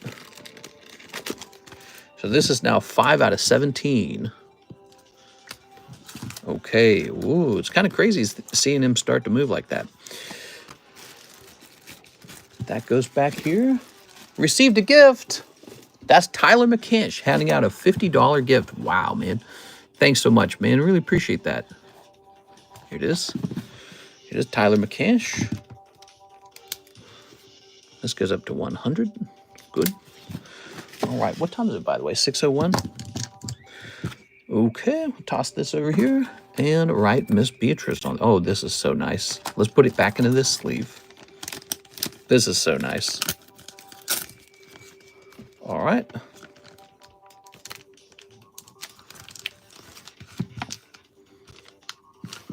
So this is now 5 out of 17. Okay. Ooh, it's kind of crazy seeing him start to move like that. That goes back here. Received a gift. That's Tyler McCansh handing out a $50 gift. Wow, man. Thanks so much, man. Really appreciate that. Here it is. Here it is, Tyler McCansh. This goes up to 100. Good. All right. What time is it, by the way? 6:01. Okay. We'll toss this over here. And write Miss Beatrice on. Oh, this is so nice. Let's put it back into this sleeve. This is so nice. All right.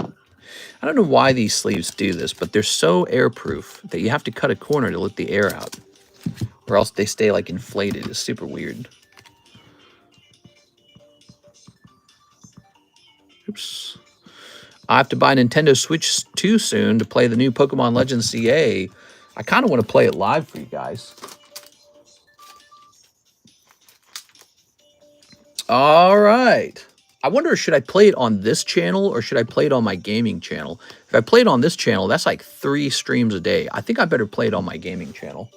I don't know why these sleeves do this, but they're so airproof that you have to cut a corner to let the air out, or else they stay like inflated. It's super weird. Oops. I have to buy Nintendo Switch 2 soon to play the new Pokemon Legends CA. I kind of want to play it live for you guys. All right. I wonder, should I play it on this channel or should I play it on my gaming channel? If I play it on this channel, that's like 3 streams a day. I think I better play it on my gaming channel.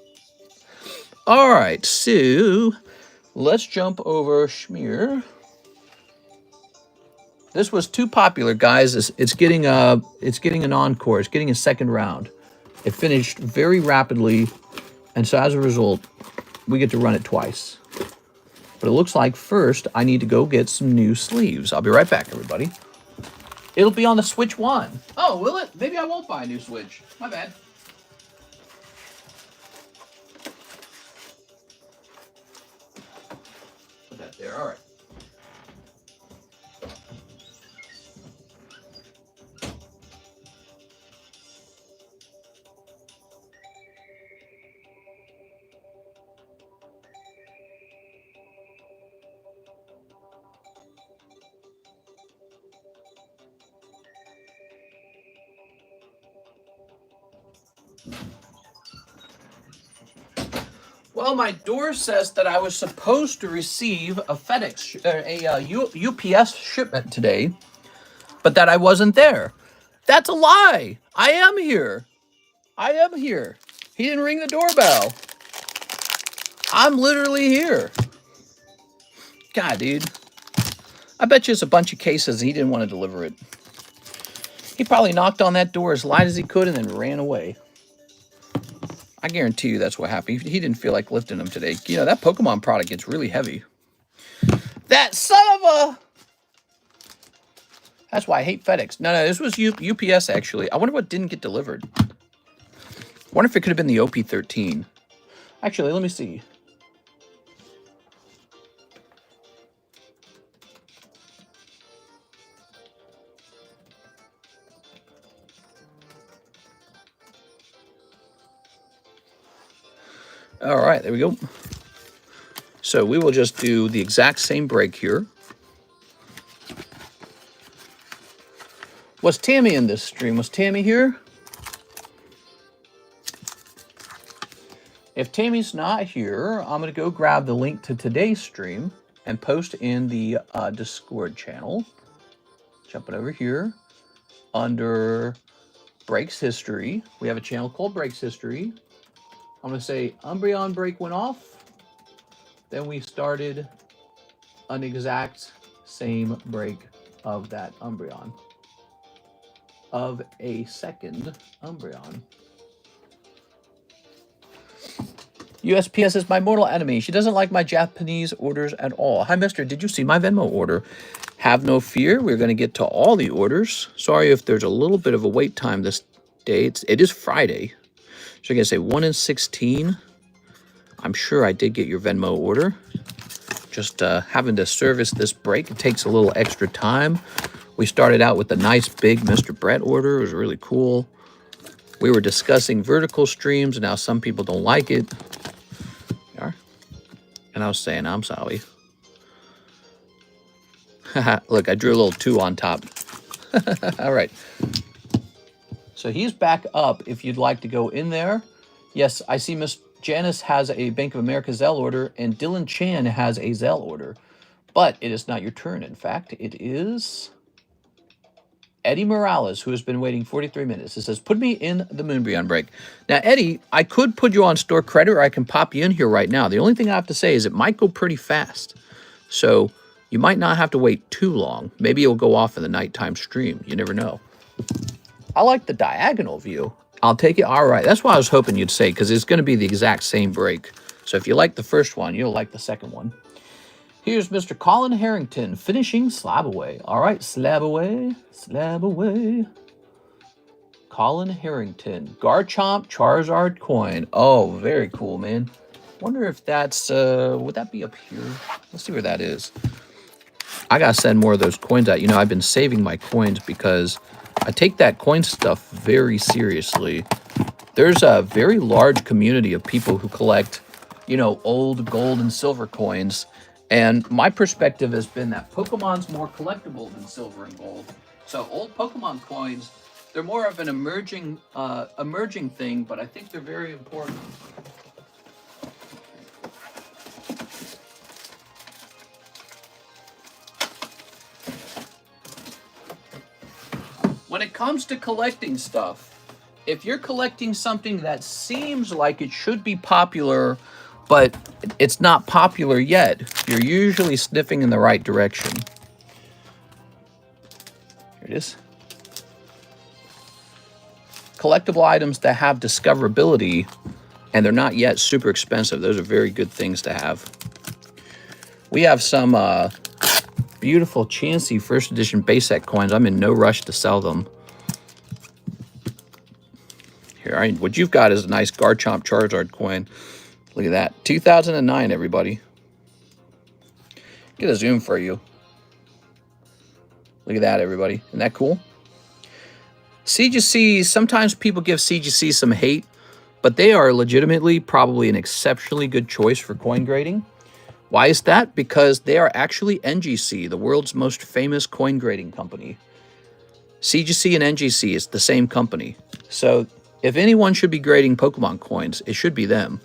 All right, so let's jump over Schmear. This was too popular, guys. It's getting an encore. It's getting a second round. It finished very rapidly, and so as a result, we get to run it twice. But it looks like first I need to go get some new sleeves. I'll be right back, everybody. It'll be on the Switch 1. Oh, will it? Maybe I won't buy a new Switch. My bad. Put that there. All right. Well, my door says that I was supposed to receive a FedEx, UPS shipment today, but that I wasn't there. That's a lie. I am here. I am here. He didn't ring the doorbell. I'm literally here. God, dude. I bet you it's a bunch of cases and he didn't want to deliver it. He probably knocked on that door as light as he could and then ran away. I guarantee you that's what happened. He didn't feel like lifting them today. You know, that Pokemon product gets really heavy. That son of a... That's why I hate FedEx. No, this was UPS, actually. I wonder what didn't get delivered. I wonder if it could have been the OP13. Actually, let me see. All right, there we go. So we will just do the exact same break here. Was Tammy in this stream? Was Tammy here? If Tammy's not here, I'm going to go grab the link to today's stream and post in the Discord channel. Jumping over here under Breaks History. We have a channel called Breaks History. I'm going to say Umbreon break went off. Then we started an exact same break of that Umbreon. Of a second Umbreon. USPS is my mortal enemy. She doesn't like my Japanese orders at all. Hi, mister. Did you see my Venmo order? Have no fear. We're going to get to all the orders. Sorry if there's a little bit of a wait time this day. It is Friday. So I'm going to say 1 in 16. I'm sure I did get your Venmo order. Just having to service this break. It takes a little extra time. We started out with a nice big Mr. Brett order. It was really cool. We were discussing vertical streams, and now some people don't like it. And I was saying, I'm sorry. Look, I drew a little 2 on top. All right. So he's back up if you'd like to go in there. Yes, I see Miss Janice has a Bank of America Zelle order, and Dylan Chan has a Zelle order. But it is not your turn. In fact, it is Eddie Morales, who has been waiting 43 minutes. It says, put me in the Moonbreon break. Now, Eddie, I could put you on store credit, or I can pop you in here right now. The only thing I have to say is it might go pretty fast. So you might not have to wait too long. Maybe it'll go off in the nighttime stream. You never know. I like the diagonal view. I'll take it. All right. That's what I was hoping you'd say, because it's going to be the exact same break. So if you like the first one, you'll like the second one. Here's Mr. Colin Harrington finishing Slab Away. All right, Slab Away, Slab Away. Colin Harrington. Garchomp Charizard coin. Oh, very cool, man. Wonder if that's, would that be up here? Let's see where that is. I got to send more of those coins out. You know, I've been saving my coins because I take that coin stuff very seriously. There's a very large community of people who collect, you know, old gold and silver coins. And my perspective has been that Pokemon's more collectible than silver and gold. So old Pokemon coins, they're more of an emerging thing, but I think they're very important. When it comes to collecting stuff, if you're collecting something that seems like it should be popular, but it's not popular yet, you're usually sniffing in the right direction. Here it is. Collectible items that have discoverability and they're not yet super expensive. Those are very good things to have. We have some beautiful Chansey first edition base set coins. I'm in no rush to sell them. Here, what you've got is a nice Garchomp Charizard coin. Look at that. 2009, everybody. Get a zoom for you. Look at that, everybody. Isn't that cool? CGC, sometimes people give CGC some hate, but they are legitimately probably an exceptionally good choice for coin grading. Why is that? Because they are actually NGC, the world's most famous coin grading company. CGC and NGC is the same company. So If anyone should be grading Pokemon coins, it should be them.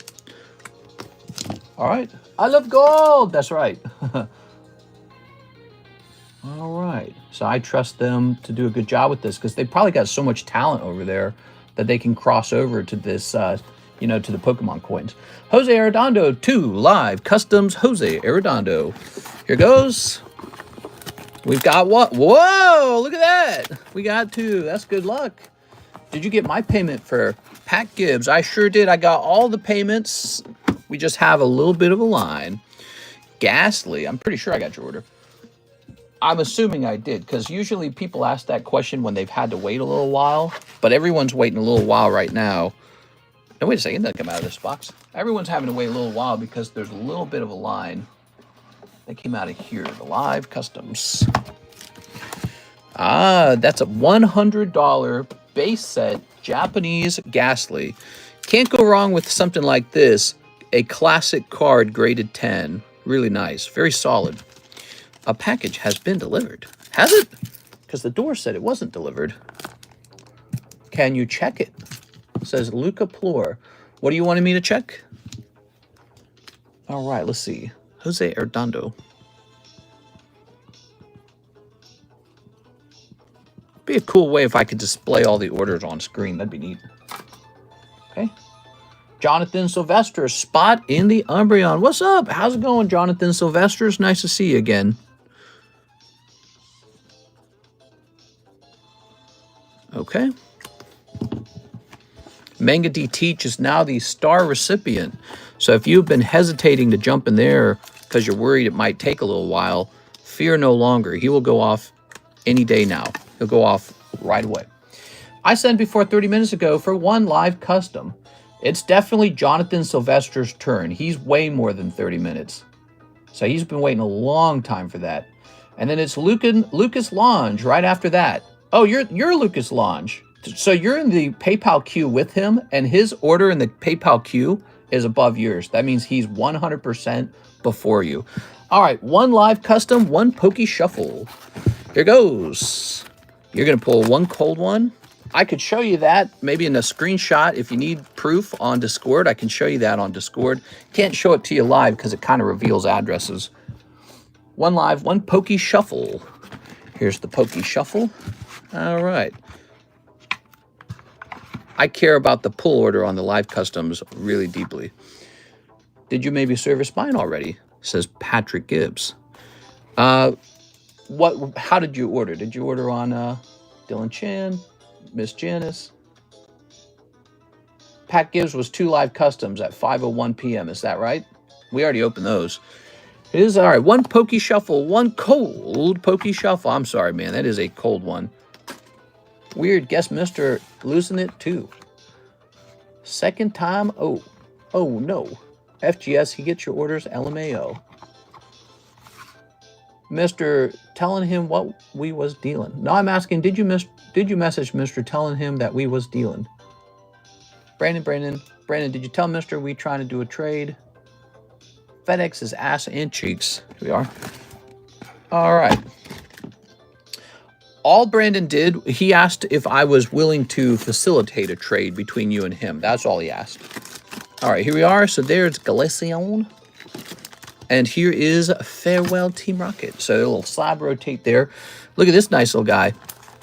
All right. I love gold. That's right. All right. So I trust them to do a good job with this because they probably got so much talent over there that they can cross over to this, you know, to the Pokemon coins. Jose Arredondo 2 live customs. Jose Arredondo. Here goes. We've got what? Whoa, look at that. We got 2. That's good luck. Did you get my payment for Pat Gibbs? I sure did. I got all the payments. We just have a little bit of a line. Ghastly. I'm pretty sure I got your order. I'm assuming I did, because usually people ask that question when they've had to wait a little while, but everyone's waiting a little while right now. No, wait a second, that come out of this box. Everyone's having to wait a little while because there's a little bit of a line that came out of here, the live customs. Ah, that's a $100 base set Japanese Ghastly. Can't go wrong with something like this. A classic card graded 10. Really nice, very solid. A package has been delivered. Has it? Because the door said it wasn't delivered. Can you check it? It says Luca Plore. What do you wanted me to check? All right, let's see. Jose Arredondo. Be a cool way if I could display all the orders on screen. That'd be neat. Okay. Jonathan Sylvester, spot in the Umbreon. What's up? How's it going, Jonathan Sylvester? It's nice to see you again. Okay. Manga D Teach is now the star recipient. So if you've been hesitating to jump in there because you're worried it might take a little while, fear no longer. He will go off any day now. He'll go off right away. I said before 30 minutes ago for 1 live custom. It's definitely Jonathan Sylvester's turn. He's way more than 30 minutes. So he's been waiting a long time for that. And then it's Lucas Lange right after that. Oh, you're Lucas Lange. So you're in the PayPal queue with him, and his order in the PayPal queue is above yours. That means he's 100% before you. All right, 1 live custom, 1 Pokey Shuffle. Here goes. You're going to pull 1 cold one. I could show you that maybe in a screenshot. If you need proof on Discord, I can show you that on Discord. Can't show it to you live because it kind of reveals addresses. 1 live, 1 Pokey Shuffle. Here's the Pokey Shuffle. All right. I care about the pull order on the live customs really deeply. Did you maybe service mine already? Says Patrick Gibbs. How did you order? Did you order on Dylan Chan, Miss Janice? Pat Gibbs was 2 live customs at 5:01 p.m. Is that right? We already opened those. It is all right. 1 Pokey Shuffle, 1 cold Pokey Shuffle. I'm sorry, man. That is a cold one. Weird. Guess Mr. losing it too. Second time. Oh no. FGS, he gets your orders. LMAO. Mr. telling him what we was dealing. No, I'm asking, did you message Mr. telling him that we was dealing? Brandon, did you tell Mr. we trying to do a trade? FedEx is ass and cheeks. Here we are. All right. All Brandon did, he asked if I was willing to facilitate a trade between you and him. That's all he asked. All right, here we are. So there's Galicion. And here is Farewell Team Rocket. So a little slab rotate there. Look at this nice little guy.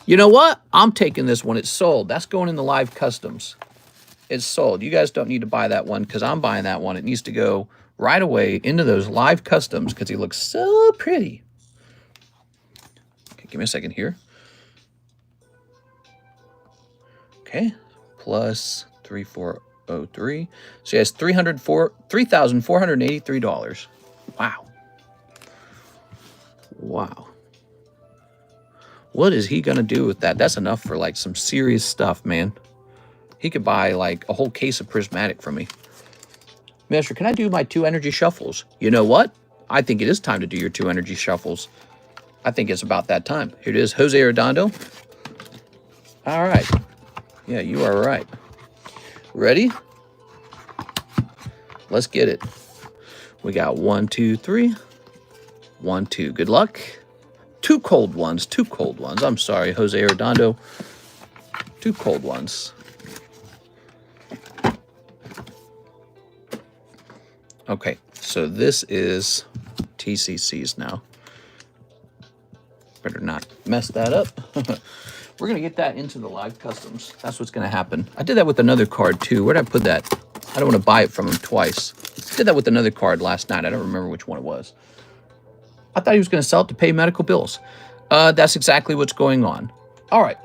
You know what? I'm taking this one. It's sold. That's going in the live customs. It's sold. You guys don't need to buy that one because I'm buying that one. It needs to go right away into those live customs because he looks so pretty. Okay, give me a second here. Okay, plus 3403. So he has $3,483. Wow. Wow. What is he going to do with that? That's enough for like some serious stuff, man. He could buy like a whole case of Prismatic from me. Master, can I do my 2 energy shuffles? You know what? I think it is time to do your 2 energy shuffles. I think it's about that time. Here it is, Jose Arredondo. All right. Yeah, you are right. Ready? Let's get it. We got 1, 2, 3. 1, 2. Good luck. 2 cold ones. 2 cold ones. I'm sorry, Jose Arredondo. 2 cold ones. Okay, so this is TCC's now. Better not mess that up. We're going to get that into the live customs. That's what's going to happen. I did that with another card, too. Where did I put that? I don't want to buy it from him twice. Did that with another card last night. I don't remember which one it was. I thought he was going to sell it to pay medical bills. That's exactly what's going on. All right.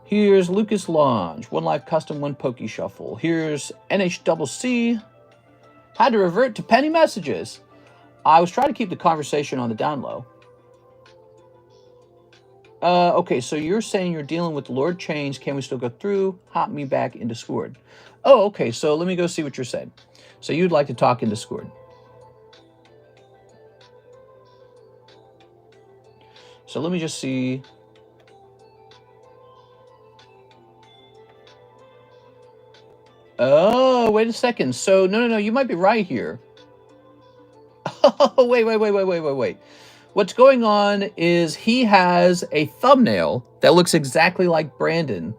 Here's Lucas Launch. One live custom, one pokey shuffle. Here's NHCC. Had to revert to penny messages. I was trying to keep the conversation on the down low. Okay, so you're saying you're dealing with Lord Chains. Can we still go through? Hop me back into Discord. Oh, okay, so let me go see what you're saying. So you'd like to talk in Discord. So let me just see. Oh, wait a second. So, no, you might be right here. Oh, wait. What's going on is he has a thumbnail that looks exactly like Brandon,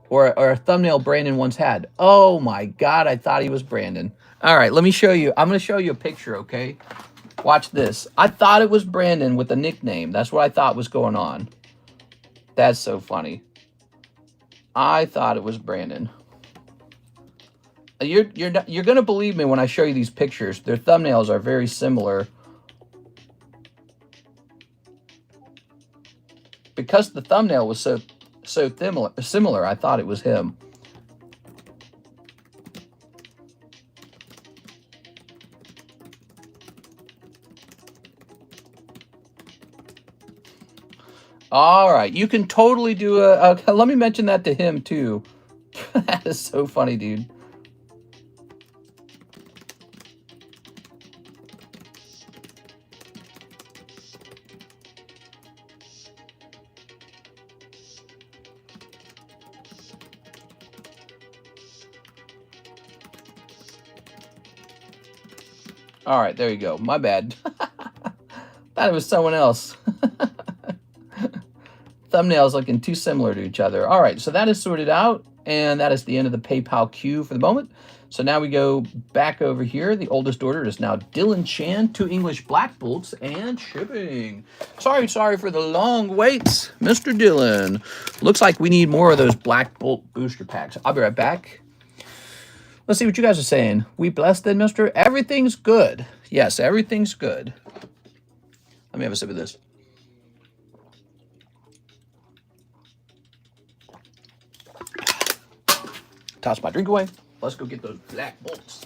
or a thumbnail Brandon once had. Oh my God, I thought he was Brandon. All right, let me show you. I'm going to show you a picture, okay? Watch this. I thought it was Brandon with a nickname. That's what I thought was going on. That's so funny. I thought it was Brandon. You're going to believe me when I show you these pictures. Their thumbnails are very similar. Because the thumbnail was so similar, I thought it was him. All right, you can totally do let me mention that to him too. That is so funny, dude. All right, there you go. My bad. Thought it was someone else. Thumbnails looking too similar to each other. All right, so that is sorted out, and that is the end of the PayPal queue for the moment. So now we go back over here. The oldest order is now Dylan Chan, 2 English Black Bolts, and shipping. Sorry for the long waits, Mr. Dylan. Looks like we need more of those Black Bolt booster packs. I'll be right back. Let's see what you guys are saying. We blessed then, mister? Everything's good. Yes, everything's good. Let me have a sip of this. Toss my drink away. Let's go get those Black Bolts.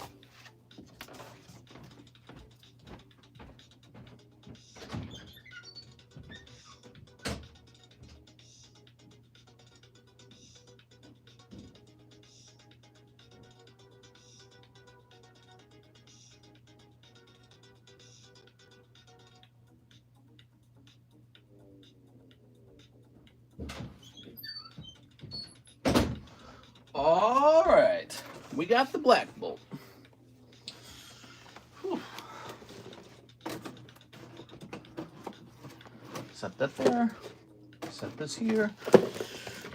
All right, we got the Black Bolt. Whew. Set that there. Set this here.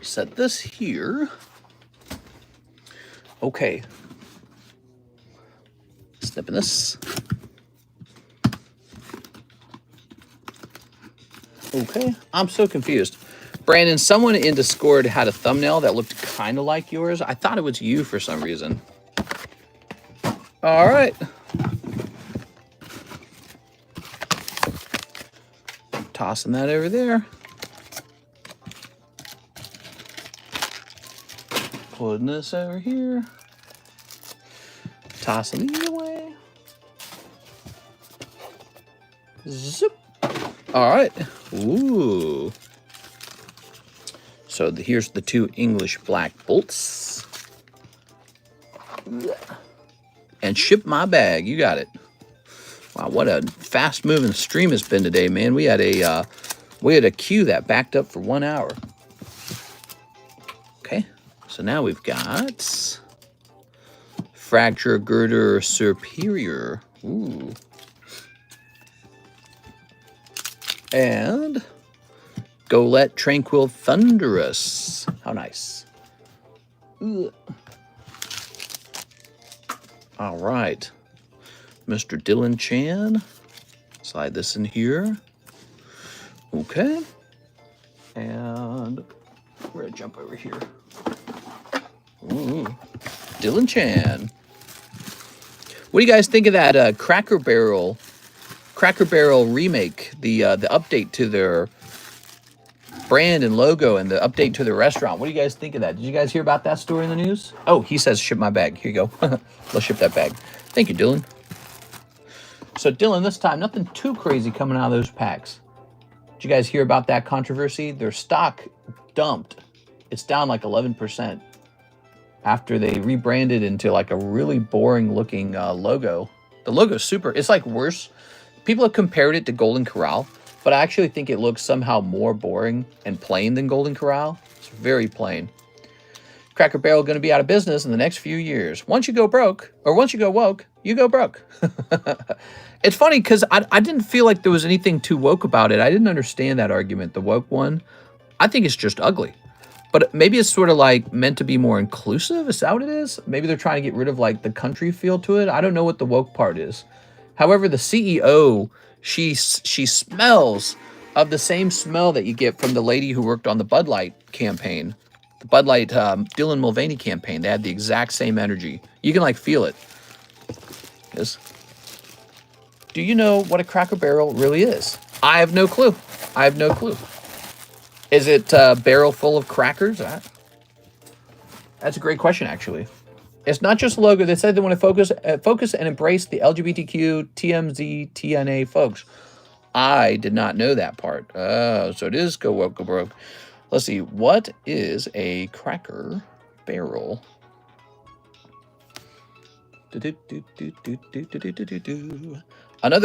Set this here. Okay. Step in this. Okay, I'm so confused. Brandon, someone in Discord had a thumbnail that looked kind of like yours. I thought it was you for some reason. All right. Tossing that over there. Putting this over here. Tossing these away. Zip. All right. Ooh. So here's the 2 English Black Bolts. And ship my bag. You got it. Wow, what a fast-moving stream it's been today, man. We had a queue that backed up for 1 hour. Okay, so now we've got Fracture Girder Superior. Ooh. And Golett Tranquil Thunderous. How nice. Ugh. All right. Mr. Dylan Chan. Slide this in here. Okay. And we're going to jump over here. Ooh. Dylan Chan. What do you guys think of that Cracker Barrel remake? The update to their brand and logo and the update to the restaurant. What do you guys think of that? Did you guys hear about that story in the news? Oh, he says ship my bag. Here you go. Let's ship that bag. Thank you, Dylan. So, Dylan, this time, nothing too crazy coming out of those packs. Did you guys hear about that controversy? Their stock dumped. It's down like 11% after they rebranded into like a really boring looking logo. The logo's super. It's like worse. People have compared it to Golden Corral, but I actually think it looks somehow more boring and plain than Golden Corral. It's very plain. Cracker Barrel going to be out of business in the next few years. Once you go broke, or once you go woke, you go broke. It's funny because I didn't feel like there was anything too woke about it. I didn't understand that argument, the woke one. I think it's just ugly. But maybe it's sort of like meant to be more inclusive. Is that what it is? Maybe they're trying to get rid of like the country feel to it. I don't know what the woke part is. However, the CEO, she smells of the same smell that you get from the lady who worked on the Bud Light campaign. The Bud Light Dylan Mulvaney campaign. They had the exact same energy. You can like feel it. Yes. Do you know what a Cracker Barrel really is? I have no clue. I have no clue. Is it a barrel full of crackers? That's a great question, actually. It's not just a logo. They said they want to focus and embrace the LGBTQ, TMZ, TNA folks. I did not know that part. Oh, so it is go woke, go broke. Let's see. What is a Cracker Barrel? Another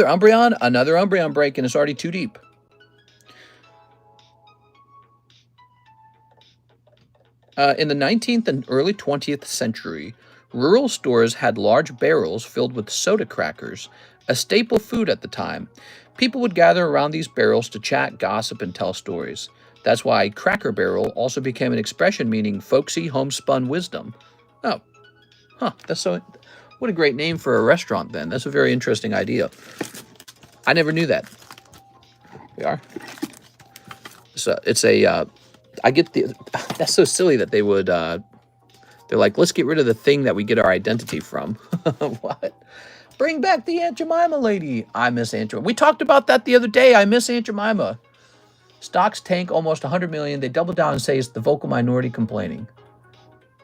Umbreon break, and it's already too deep. In the 19th and early 20th century, rural stores had large barrels filled with soda crackers, a staple food at the time. People would gather around these barrels to chat, gossip, and tell stories. That's why Cracker Barrel also became an expression meaning folksy homespun wisdom. Oh, huh, that's so... What a great name for a restaurant, then. That's a very interesting idea. I never knew that. Here we are. So it's a... I get the... That's so silly that they would... they're like, let's get rid of the thing that we get our identity from. What? Bring back the Aunt Jemima lady. I miss Aunt Jemima. We talked about that the other day. I miss Aunt Jemima. Stocks tank almost 100 million. They double down and say it's the vocal minority complaining.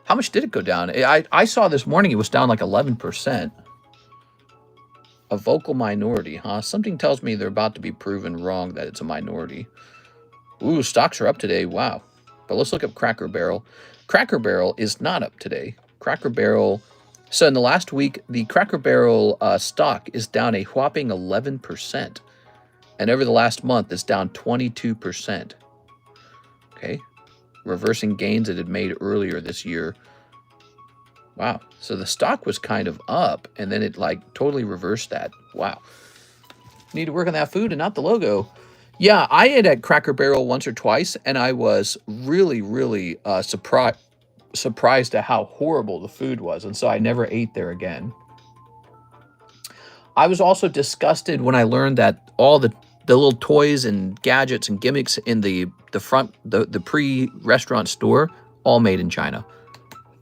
How much did it go down? I saw this morning it was down like 11%. A vocal minority, huh? Something tells me they're about to be proven wrong that it's a minority. Ooh, stocks are up today. Wow. But let's look up Cracker Barrel. Cracker Barrel is not up today. Cracker Barrel... So in the last week, the Cracker Barrel stock is down a whopping 11%. And over the last month, it's down 22%. Okay. Reversing gains it had made earlier this year. Wow. So the stock was kind of up, and then it like totally reversed that. Wow. Need to work on that food and not the logo. Yeah, I ate at Cracker Barrel once or twice, and I was really, really surprised at how horrible the food was, and so I never ate there again. I was also disgusted when I learned that all the little toys and gadgets and gimmicks in the pre-restaurant store, all made in China.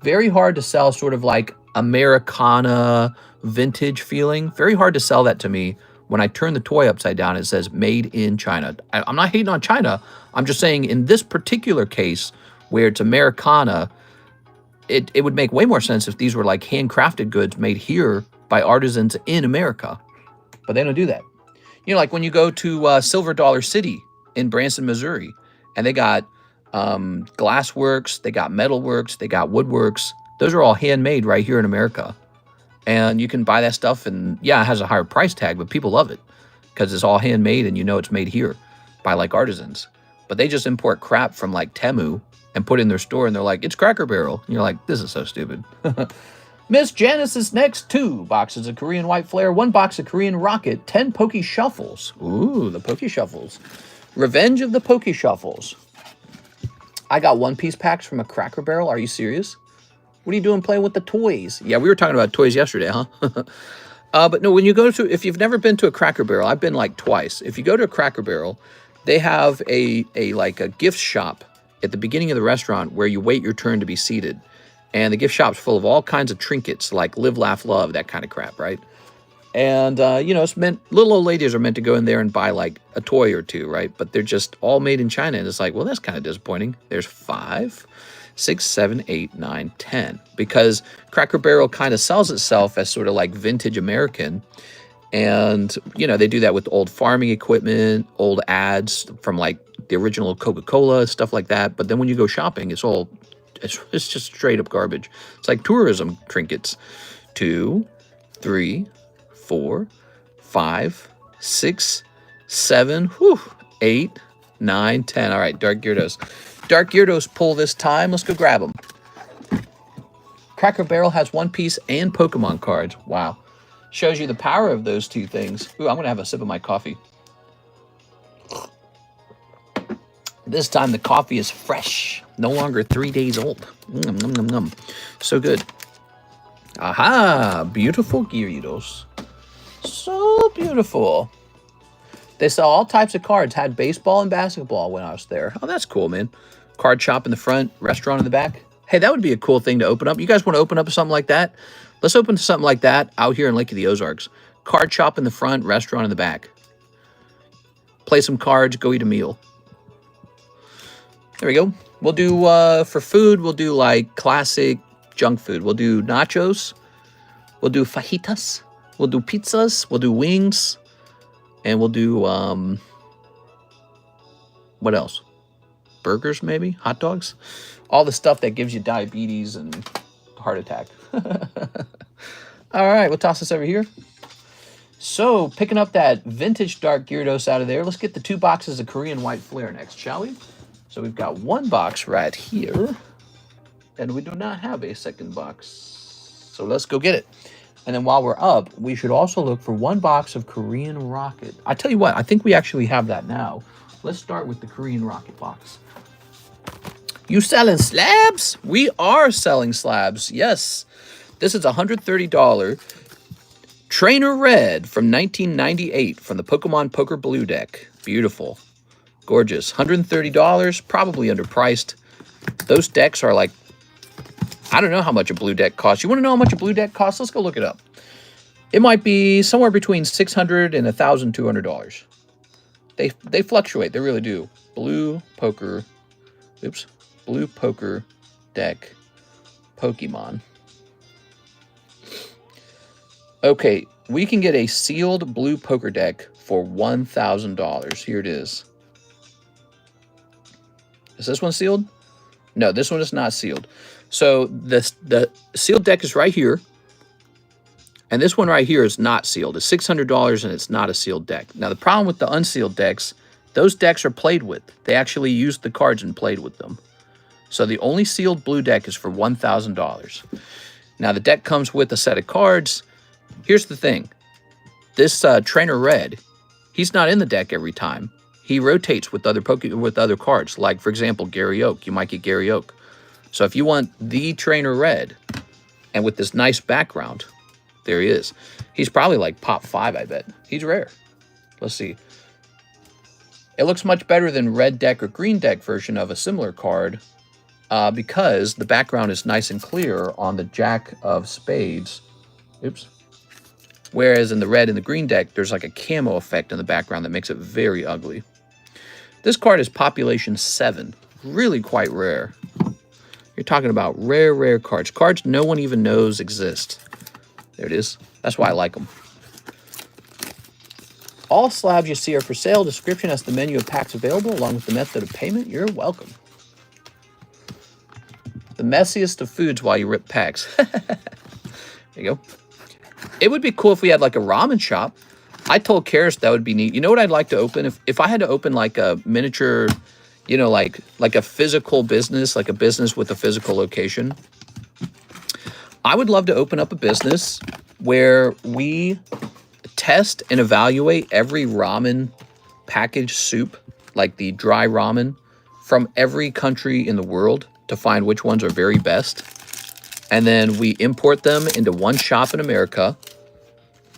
Very hard to sell sort of like Americana vintage feeling. Very hard to sell that to me when I turn the toy upside down. It says made in China. I'm not hating on China. I'm just saying in this particular case where it's Americana, it would make way more sense if these were like handcrafted goods made here by artisans in America. But they don't do that. You know, like when you go to Silver Dollar City in Branson, Missouri, and they got glassworks, they got metalworks, they got woodworks. Those are all handmade right here in America. And you can buy that stuff, and yeah, it has a higher price tag, but people love it because it's all handmade and you know it's made here by like artisans. But they just import crap from like Temu and put it in their store, and they're like, it's Cracker Barrel. And you're like, this is so stupid. Miss Janice is next. 2 boxes of Korean White Flare, 1 box of Korean Rocket, 10 Poke Shuffles. Ooh, the Poke Shuffles. Revenge of the Poke Shuffles. I got one-piece packs from a Cracker Barrel. Are you serious? What are you doing playing with the toys? Yeah, we were talking about toys yesterday, huh? But no, when you go to, if you've never been to a Cracker Barrel, I've been like twice. If you go to a Cracker Barrel, they have a gift shop at the beginning of the restaurant where you wait your turn to be seated. And the gift shop's full of all kinds of trinkets, like live, laugh, love, that kind of crap, right? And, you know, it's meant, little old ladies are meant to go in there and buy like a toy or two, right? But they're just all made in China. And it's like, well, that's kind of disappointing. There's 5, 6, 7, 8, 9, 10. Because Cracker Barrel kind of sells itself as sort of like vintage American. And, you know, they do that with old farming equipment, old ads from like the original Coca-Cola, stuff like that. But then when you go shopping, it's just straight up garbage. It's like tourism trinkets. 2, 3, 4, 5, 6, 7, 8, 9, 10. All right, Dark Gyarados. Dark Gyarados pull this time. Let's go grab them. Cracker Barrel has One Piece and Pokemon cards. Wow. Shows you the power of those two things. Ooh, I'm going to have a sip of my coffee. This time the coffee is fresh. No longer 3 days old. Nom, nom, nom, nom. So good. Aha! Beautiful Gyarados. So beautiful. They sell all types of cards. Had baseball and basketball when I was there. Oh, that's cool, man. Card shop in the front, restaurant in the back. Hey, that would be a cool thing to open up. You guys want to open up something like that? Let's open something like that out here in Lake of the Ozarks. Card shop in the front, restaurant in the back. Play some cards, go eat a meal. There we go. We'll do, for food, we'll do like classic junk food. We'll do nachos. We'll do fajitas. We'll do pizzas. We'll do wings. And we'll do, what else? Burgers, maybe? Hot dogs? All the stuff that gives you diabetes and heart attack. All right, we'll toss this over here. So, picking up that vintage Dark Gyarados out of there, let's get the 2 boxes of Korean White Flare next, shall we? So we've got 1 box right here, and we do not have a second box. So let's go get it. And then while we're up, we should also look for 1 box of Korean Rocket. I tell you what, I think we actually have that now. Let's start with the Korean Rocket box. You selling slabs? We are selling slabs, yes. This is a $130 Trainer Red from 1998 from the Pokemon Poker Blue deck. Beautiful. Gorgeous. $130, probably underpriced. Those decks are like, I don't know how much a blue deck costs. You want to know how much a blue deck costs? Let's go look it up. It might be somewhere between $600 and $1,200. They fluctuate. They really do. Blue Poker deck Pokemon. Okay, we can get a sealed blue poker deck for $1,000. Here it is. Is this one sealed? No, this one is not sealed. So the sealed deck is right here. And this one right here is not sealed. It's $600 and it's not a sealed deck. Now, the problem with the unsealed decks, those decks are played with. They actually used the cards and played with them. So the only sealed blue deck is for $1,000. Now, the deck comes with a set of cards. Here's the thing. This Trainer Red, he's not in the deck every time. He rotates with other cards. Like, for example, Gary Oak. You might get Gary Oak. So if you want the Trainer Red, and with this nice background, there he is. He's probably like pop 5, I bet. He's rare. Let's see. It looks much better than red deck or green deck version of a similar card because the background is nice and clear on the Jack of Spades. Oops. Whereas in the red and the green deck, there's like a camo effect in the background that makes it very ugly. This card is population 7. Really quite rare. You're talking about rare cards. Cards no one even knows exist. There it is. That's why I like them. All slabs you see are for sale. Description has the menu of packs available along with the method of payment. You're welcome. The messiest of foods while you rip packs. There you go. It would be cool if we had like a ramen shop. I told Karis that would be neat. You know what I'd like to open? If I had to open like a miniature, you know, like a physical business, like a business with a physical location. I would love to open up a business where we test and evaluate every ramen packaged soup, like the dry ramen, from every country in the world to find which ones are very best. And then we import them into one shop in America.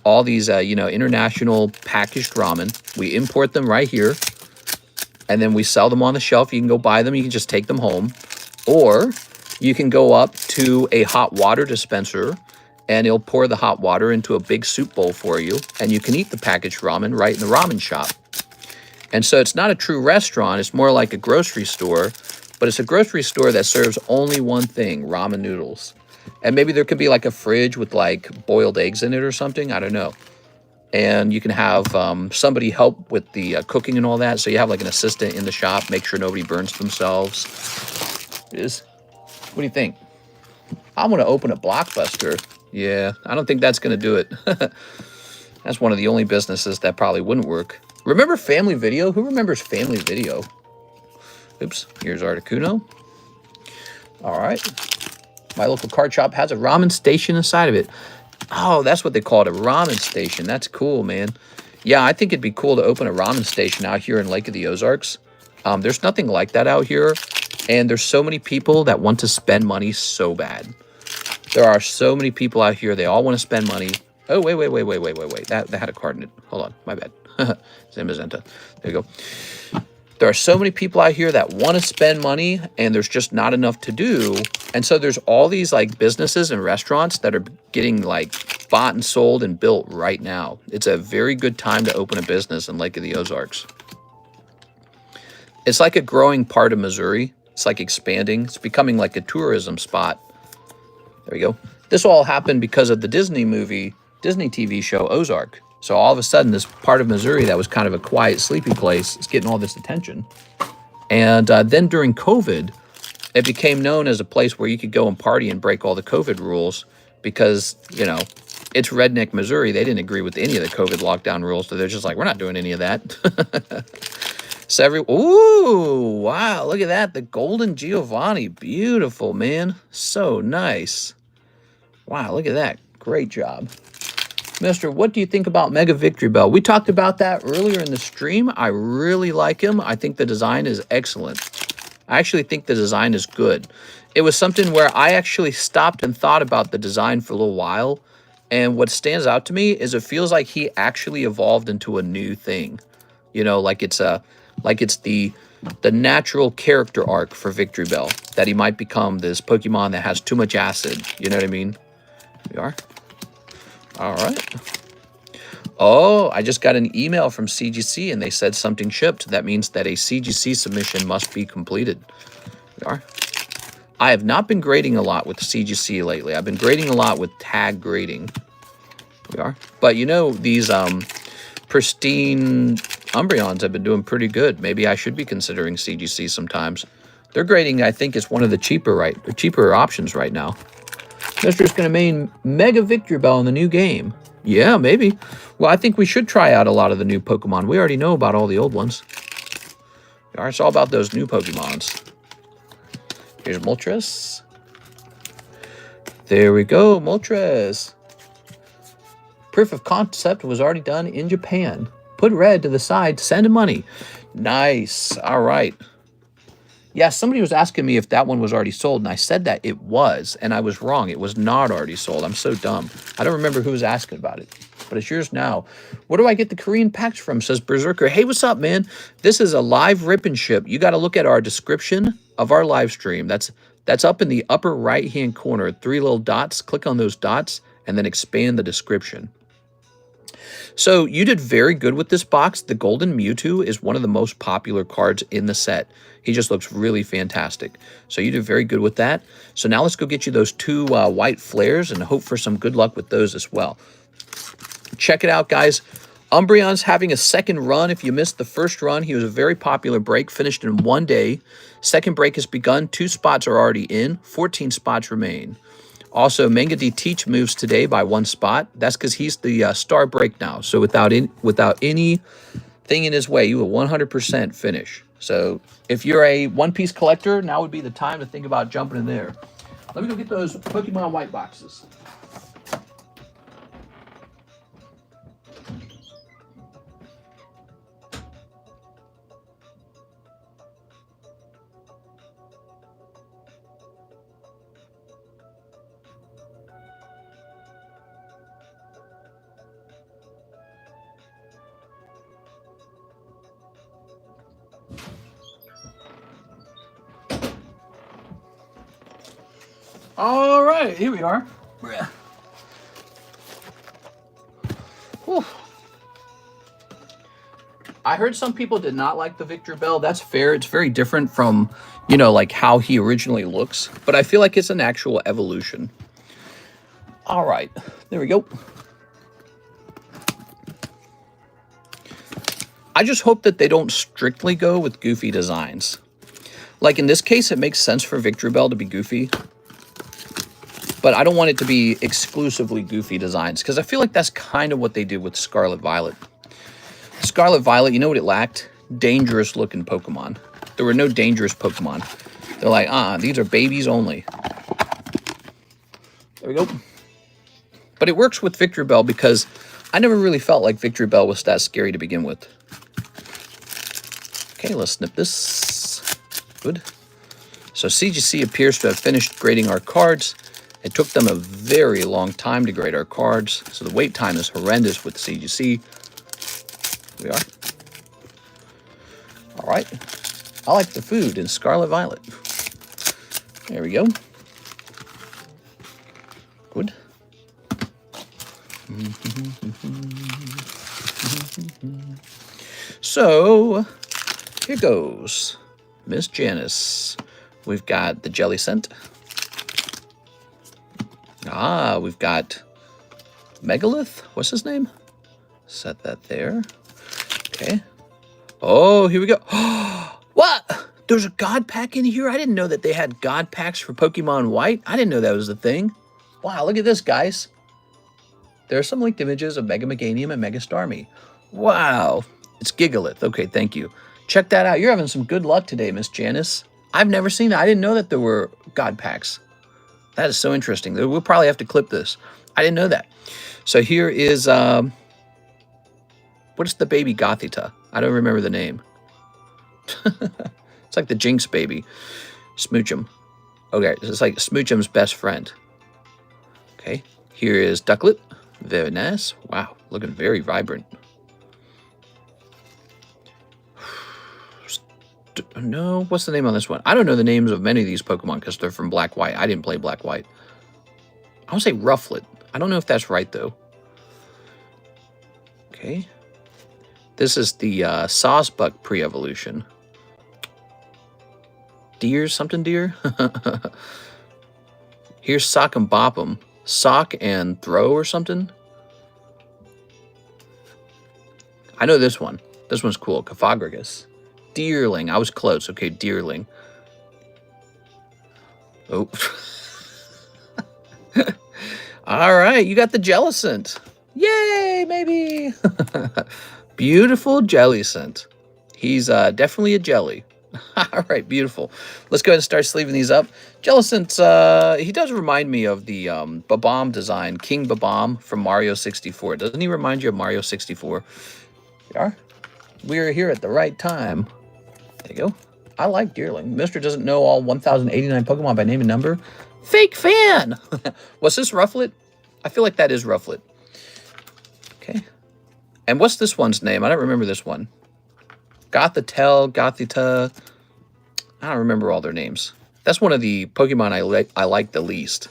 all these, you know, international packaged ramen. We import them right here, and then we sell them on the shelf. You can go buy them. You can just take them home. Or you can go up to a hot water dispenser, and it'll pour the hot water into a big soup bowl for you, and you can eat the packaged ramen right in the ramen shop. And so it's not a true restaurant. It's more like a grocery store, but it's a grocery store that serves only one thing, ramen noodles. And maybe there could be like a fridge with like boiled eggs in it or something. I don't know. And you can have somebody help with the cooking and all that. So you have like an assistant in the shop, make sure nobody burns themselves. What do you think? I want to open a Blockbuster. Yeah, I don't think that's going to do it. That's one of the only businesses that probably wouldn't work. Remember Family Video? Who remembers Family Video? Oops, here's Articuno. All right. My local card shop has a ramen station inside of it. Oh, that's what they call it, a ramen station. That's cool, man. Yeah, I think it'd be cool to open a ramen station out here in Lake of the Ozarks. There's nothing like that out here. And there's so many people that want to spend money so bad. There are so many people out here. They all want to spend money. Oh, wait. That had a card in it. Hold on, my bad. Zamazenta. There you go. There are so many people out here that want to spend money, and there's just not enough to do. And so there's all these like businesses and restaurants that are getting like bought and sold and built right now. It's a very good time to open a business in Lake of the Ozarks. It's like a growing part of Missouri. It's like expanding. It's becoming like a tourism spot. There we go. This all happened because of the Disney TV show Ozark. So all of a sudden, this part of Missouri that was kind of a quiet, sleepy place is getting all this attention. And then during COVID, it became known as a place where you could go and party and break all the COVID rules because, you know, it's redneck Missouri. They didn't agree with any of the COVID lockdown rules. So they're just like, we're not doing any of that. So ooh, wow, look at that. The Golden Giovanni. Beautiful, man. So nice. Wow, look at that. Great job. Mister, what do you think about Mega Victory Bell? We talked about that earlier in the stream. I really like him. I think the design is excellent. I actually think the design is good. It was something where I actually stopped and thought about the design for a little while. And what stands out to me is it feels like he actually evolved into a new thing. You know, like it's the natural character arc for Victory Bell, that he might become this Pokemon that has too much acid. You know what I mean? We are. All right. Oh, I just got an email from CGC and they said something shipped. That means that a CGC submission must be completed. We are. I have not been grading a lot with CGC lately. I've been grading a lot with tag grading. We are. But you know, these pristine Umbreons have been doing pretty good. Maybe I should be considering CGC sometimes. Their grading, I think, is one of the cheaper options right now. Mister's going to main Mega Victory Bell in the new game. Yeah, maybe. Well, I think we should try out a lot of the new Pokemon. We already know about all the old ones. All right, it's all about those new Pokemons. Here's Moltres. There we go, Moltres. Proof of concept was already done in Japan. Put red to the side to send him money. Nice. All right. Yeah, somebody was asking me if that one was already sold, and I said that it was, and I was wrong. It was not already sold. I'm so dumb. I don't remember who was asking about it, but it's yours now. Where do I get the Korean packs from, says Berserker. Hey, what's up, man? This is a live rip and ship. You got to look at our description of our live stream. That's up in the upper right-hand corner, 3 little dots. Click on those dots, and then expand the description. So you did very good with this box. The Golden Mewtwo is one of the most popular cards in the set. He just looks really fantastic. So you did very good with that. So now let's go get you those 2 white flares and hope for some good luck with those as well. Check it out, guys. Umbreon's having a second run. If you missed the first run, he was a very popular break, finished in 1 day. Second break has begun. 2 spots are already in. 14 spots remain. Also, Manga D Teach moves today by 1 spot. That's because he's the star break now. So without anything in his way, you will 100% finish. So if you're a One Piece collector, now would be the time to think about jumping in there. Let me go get those Pokemon white boxes. All right, here we are. Whew. I heard some people did not like the Victor Bell. That's fair. It's very different from, you know, like how he originally looks. But I feel like it's an actual evolution. All right, there we go. I just hope that they don't strictly go with goofy designs. Like in this case, it makes sense for Victor Bell to be goofy. But I don't want it to be exclusively goofy designs, because I feel like that's kind of what they did with Scarlet Violet. Scarlet Violet, you know what it lacked? Dangerous looking Pokemon. There were no dangerous Pokemon. They're like, these are babies only. There we go. But it works with Victor Bell because I never really felt like Victor Bell was that scary to begin with. Okay, let's snip this. Good. So CGC appears to have finished grading our cards. It took them a very long time to grade our cards, so the wait time is horrendous with CGC. Here we are. All right. I like the food in Scarlet Violet. There we go. Good. So, here goes. Miss Janice. We've got the Jelly Scent. We've got Megalith. What's his name? Set that there. Okay. Oh, here we go. What? There's a God Pack in here? I didn't know that they had God Packs for Pokemon White. I didn't know that was the thing. Wow, look at this, guys. There are some linked images of Mega Meganium and Mega Starmie. Wow. It's Gigalith. Okay, thank you. Check that out. You're having some good luck today, Miss Janice. I've never seen that. I didn't know that there were God Packs. That is so interesting. We'll probably have to clip this. I didn't know that. So here is, what is the baby Gothita? I don't remember the name. It's like the Jinx baby. Smoochum. Okay, it's like Smoochum's best friend. Okay, here is Ducklet. Very nice. Wow, looking very vibrant. No, what's the name on this one? I don't know the names of many of these Pokemon because they're from Black White. I didn't play Black White. I want to say Rufflet. I don't know if that's right, though. Okay. This is the Sawsbuck pre-evolution. Deer, something deer? Here's Sock and Bop'em. Sock and Throw or something? I know this one. This one's cool. Caphagrigus. Deerling. I was close. Okay, Deerling. Oh. All right, you got the Jellicent. Yay, maybe. Beautiful Jellicent. He's definitely a jelly. All right, beautiful. Let's go ahead and start sleeving these up. Jellicent, he does remind me of the Babam design, King Babam from Mario 64. Doesn't he remind you of Mario 64? We are. We are here at the right time. There you go. I like Deerling. Mister doesn't know all 1,089 Pokemon by name and number. Fake fan! Was this Rufflet? I feel like that is Rufflet. Okay. And what's this one's name? I don't remember this one. Gothitelle, Gothita. I don't remember all their names. That's one of the Pokemon I like the least.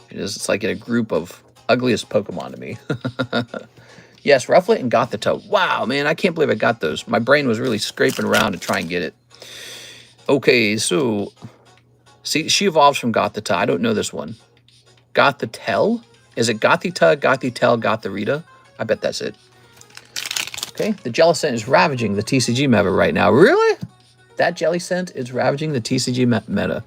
It's like in a group of ugliest Pokemon to me. Yes, Rufflet and Gothita. Wow, man, I can't believe I got those. My brain was really scraping around to try and get it. Okay, so... See, she evolves from Gothita. I don't know this one. Gothitelle? Is it Gothita, Gothitelle, Gothorita? I bet that's it. Okay, the Jellicent is ravaging the TCG meta right now. Really? That Jellicent is ravaging the TCG meta.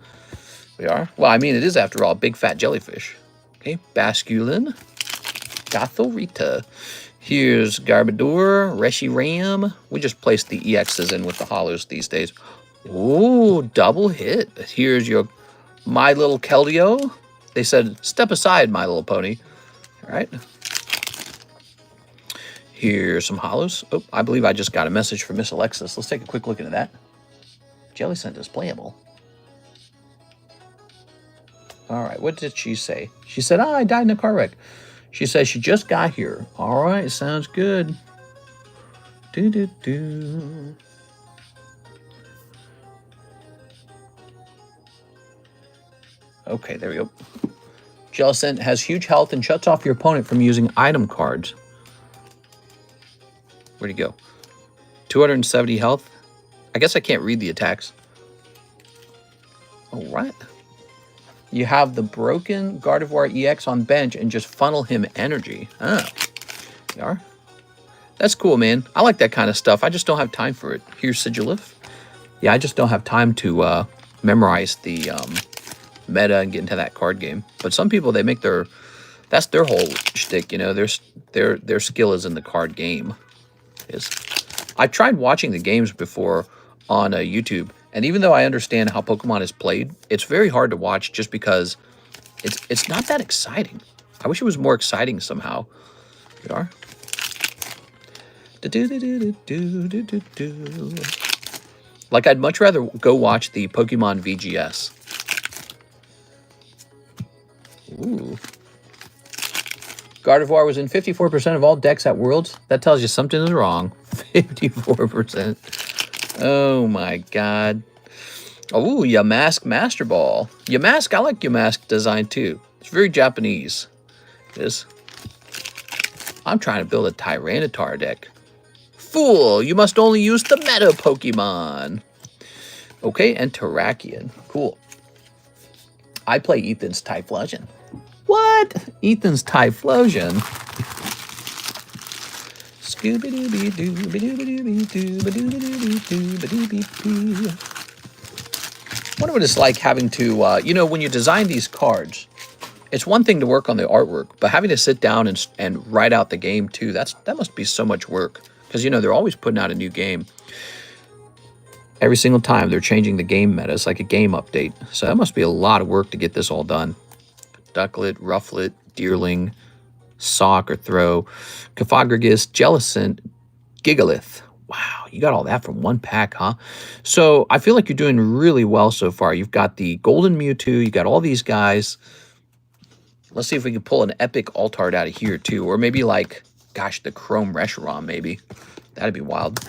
We are? Well, I mean, it is, after all, big fat jellyfish. Okay, Basculin. Gothorita. Here's Garbodor, Reshiram. We just placed the EXs in with the hollows these days. Ooh, double hit. Here's your My Little Keldeo. They said, step aside, My Little Pony. All right. Here's some hollows. Oh, I believe I just got a message from Miss Alexis. Let's take a quick look into that. Jellicent is playable. All right, what did she say? She said, I died in a car wreck. She says she just got here. All right, sounds good. Do-do-do. Okay, there we go. Jellicent has huge health and shuts off your opponent from using item cards. Where'd he go? 270 health. I guess I can't read the attacks. All right. You have the broken Gardevoir EX on bench and just funnel him energy. Ah, you are. That's cool, man. I like that kind of stuff. I just don't have time for it. Here's Sigilif. Yeah, I just don't have time to memorize the meta and get into that card game. But some people, they make that's their whole shtick, you know. Their skill is in the card game. I tried watching the games before on YouTube, and even though I understand how Pokemon is played, it's very hard to watch just because it's not that exciting. I wish it was more exciting somehow. We are. Like, I'd much rather go watch the Pokemon VGS. Ooh. Gardevoir was in 54% of all decks at Worlds. That tells you something is wrong. 54%. Oh my god. Oh, Yamask Master Ball. Yamask, I like Yamask design too. It's very Japanese. It is. I'm trying to build a Tyranitar deck. Fool, you must only use the meta Pokemon. Okay, and Terrakion. Cool. I play Ethan's Typhlosion. What? Ethan's Typhlosion? Wonder what it's like having to, you know, when you design these cards, it's one thing to work on the artwork, but having to sit down and write out the game too, that must be so much work. Because, you know, they're always putting out a new game. Every single time they're changing the game meta. It's like a game update. So that must be a lot of work to get this all done. Ducklet, Rufflet, Deerling, Sock or Throw, Cofagrigus, Jellicent, Gigalith. Wow, you got all that from one pack, huh? So I feel like you're doing really well so far. You've got the Golden Mewtwo. You got all these guys. Let's see if we can pull an epic Altart out of here too. Or maybe like, gosh, the Chrome Reshiram maybe. That'd be wild.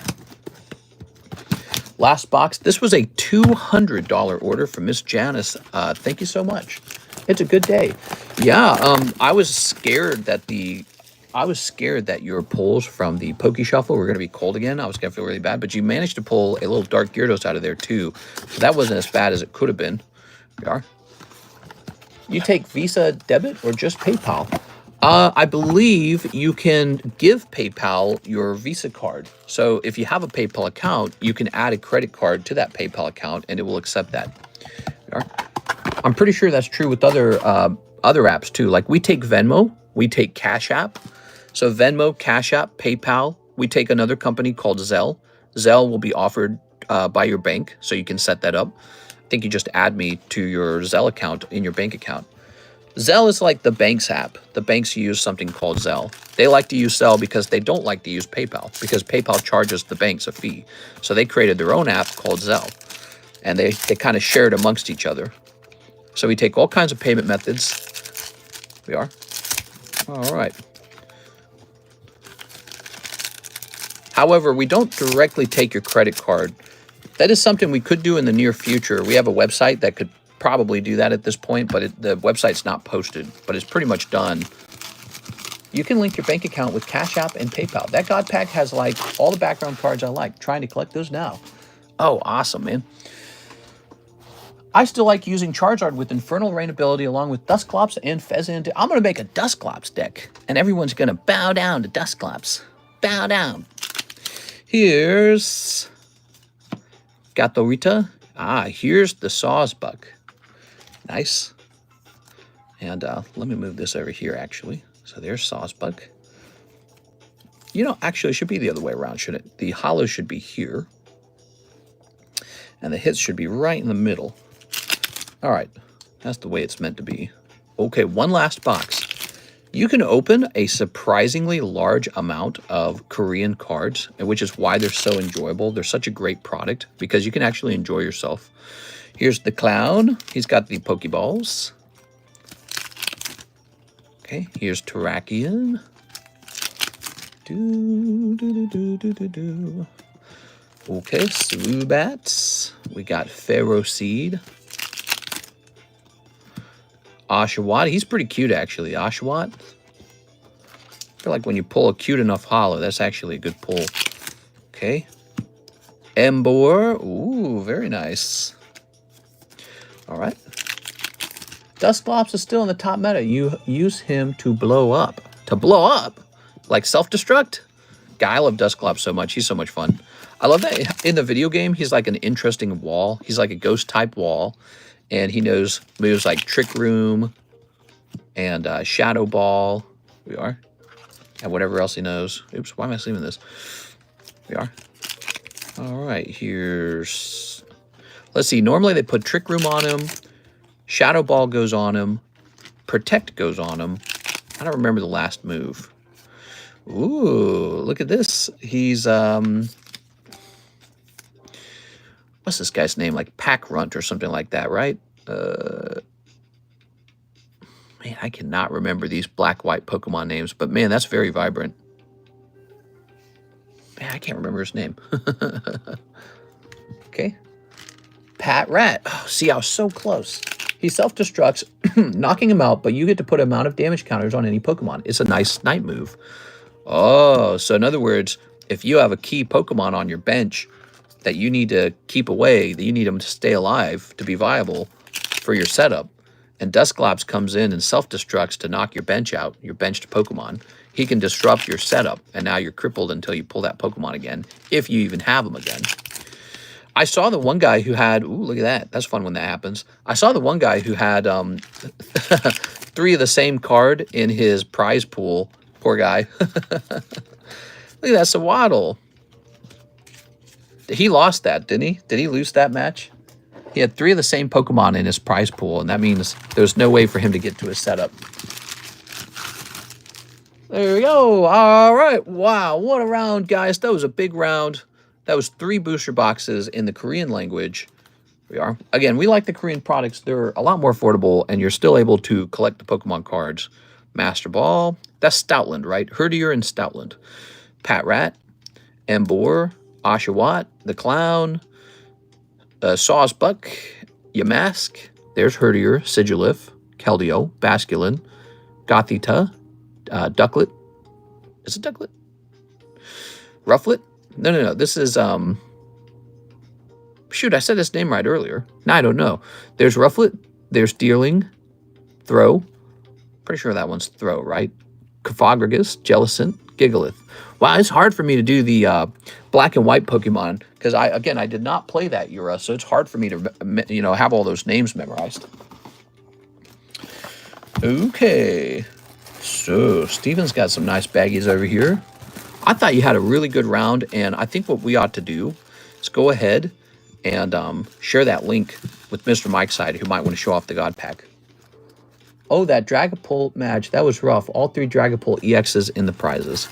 Last box. This was a $200 order from Miss Janice. Thank you so much. It's a good day. Yeah, I was scared that your pulls from the Poke Shuffle were going to be cold again. I was going to feel really bad, but you managed to pull a little Dark Gyarados out of there too. So that wasn't as bad as it could have been. We are. You take Visa debit or just PayPal? I believe you can give PayPal your Visa card. So if you have a PayPal account, you can add a credit card to that PayPal account and it will accept that. We are. I'm pretty sure that's true with other apps too. Like we take Venmo, we take CASHAPP. So Venmo, CASHAPP, PayPal. We take another company called ZELLE. ZELLE will be offered by your bank, so you can set that up. I think you just add me to your ZELLE account in your bank account. ZELLE is like the bank's app. The banks use something called ZELLE. They like to use ZELLE because they don't like to use PayPal, because PayPal charges the banks a fee. So they created their own app called ZELLE, and they kind of share it amongst each other. So we take all kinds of payment methods. We are. All right. However, we don't directly take your credit card. That is something we could do in the near future. We have a website that could probably do that at this point, but the website's not posted, but it's pretty much done. You can link your bank account with Cash App and PayPal. That God Pack has like all the background cards I like. Trying to collect those now. Oh, awesome, man. I still like using Charizard with Infernal Rain ability along with Dusclops and Fezand. I'm going to make a Dusclops deck, and everyone's going to bow down to Dusclops. Bow down. Here's Gatorita. Here's the Sawsbuck. Nice. And let me move this over here, actually. So there's Sawsbuck. You know, actually, it should be the other way around, shouldn't it? The hollow should be here. And the hits should be right in the middle. All right. That's the way it's meant to be. Okay, one last box. You can open a surprisingly large amount of Korean cards, which is why they're so enjoyable. They're such a great product because you can actually enjoy yourself. Here's the clown. He's got the Pokeballs. Okay, here's Terrakion. Okay, Swoobat. We got Pharaoh Seed. Oshawott. He's pretty cute, actually. Oshawott. I feel like when you pull a cute enough holo, that's actually a good pull. Okay. Embor. Ooh, very nice. All right. Dusclops is still in the top meta. You use him to blow up. To blow up? Like self-destruct? Guy, I love Dusclops so much. He's so much fun. I love that in the video game, he's like an interesting wall. He's like a ghost-type wall. And he knows moves like Trick Room and Shadow Ball. We are. And whatever else he knows. Oops, why am I saving this? We are. All right, here's... Let's see, normally they put Trick Room on him. Shadow Ball goes on him. Protect goes on him. I don't remember the last move. Ooh, look at this. He's, what's this guy's name? Like Pack Runt or something like that, right? Man, I cannot remember these black-white Pokemon names, but man, that's very vibrant. Man, I can't remember his name. Okay. Pat Rat. Oh, see, I was so close. He self-destructs, knocking him out, but you get to put amount of damage counters on any Pokemon. It's a nice night move. Oh, so in other words, if you have a key Pokemon on your bench that you need to keep away, that you need them to stay alive to be viable for your setup, and Dusclops comes in and self-destructs to knock your bench out, your benched Pokemon, he can disrupt your setup, and now you're crippled until you pull that Pokemon again, if you even have him again. I saw the one guy who had... Ooh, look at that. That's fun when that happens. I saw the one guy who had 3 of the same card in his prize pool. Poor guy. Look at that, Sawaddle. He lost that, didn't he? Did he lose that match? He had 3 of the same Pokemon in his prize pool, and that means there's no way for him to get to his setup. There we go. All right. Wow, what a round, guys. That was a big round. That was 3 booster boxes in the Korean language. We are. Again, we like the Korean products. They're a lot more affordable, and you're still able to collect the Pokemon cards. Master Ball. That's Stoutland, right? Herdier and Stoutland. Pat Rat. Embor. Oshawott. The Clown. Sawsbuck. Yamask. There's Herdier. Sigilif. Keldeo. Basculin. Gothita. Ducklet. Is it Ducklet? Rufflet? No. This is, shoot, I said his name right earlier. No, I don't know. There's Rufflet. There's Deerling. Throw. Pretty sure that one's Throw, right? Cofagrigus. Jellicent. Gigalith. Wow, it's hard for me to do the black and white Pokemon because, I did not play that era, so it's hard for me to, have all those names memorized. Okay. So, Steven's got some nice baggies over here. I thought you had a really good round, and I think what we ought to do is go ahead and share that link with Mr. Mike's side, who might want to show off the God Pack. Oh, that Dragapult match, that was rough. All 3 Dragapult EXs in the prizes.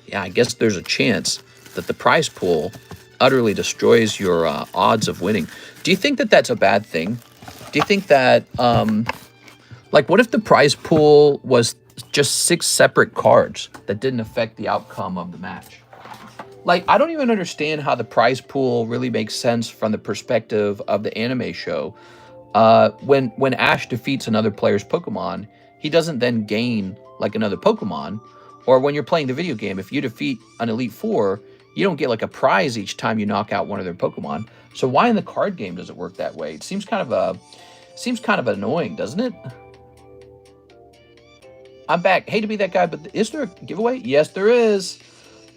Yeah, I guess there's a chance that the prize pool utterly destroys your odds of winning. Do you think that that's a bad thing? Do you think that, like, what if the prize pool was just 6 separate cards that didn't affect the outcome of the match? Like, I don't even understand how the prize pool really makes sense from the perspective of the anime show. When Ash defeats another player's Pokemon, he doesn't then gain, like, another Pokemon. Or when you're playing the video game, if you defeat an Elite Four, you don't get, like, a prize each time you knock out one of their Pokemon. So why in the card game does it work that way? It seems kind of annoying, doesn't it? I'm back. Hate to be that guy, but is there a giveaway? Yes, there is.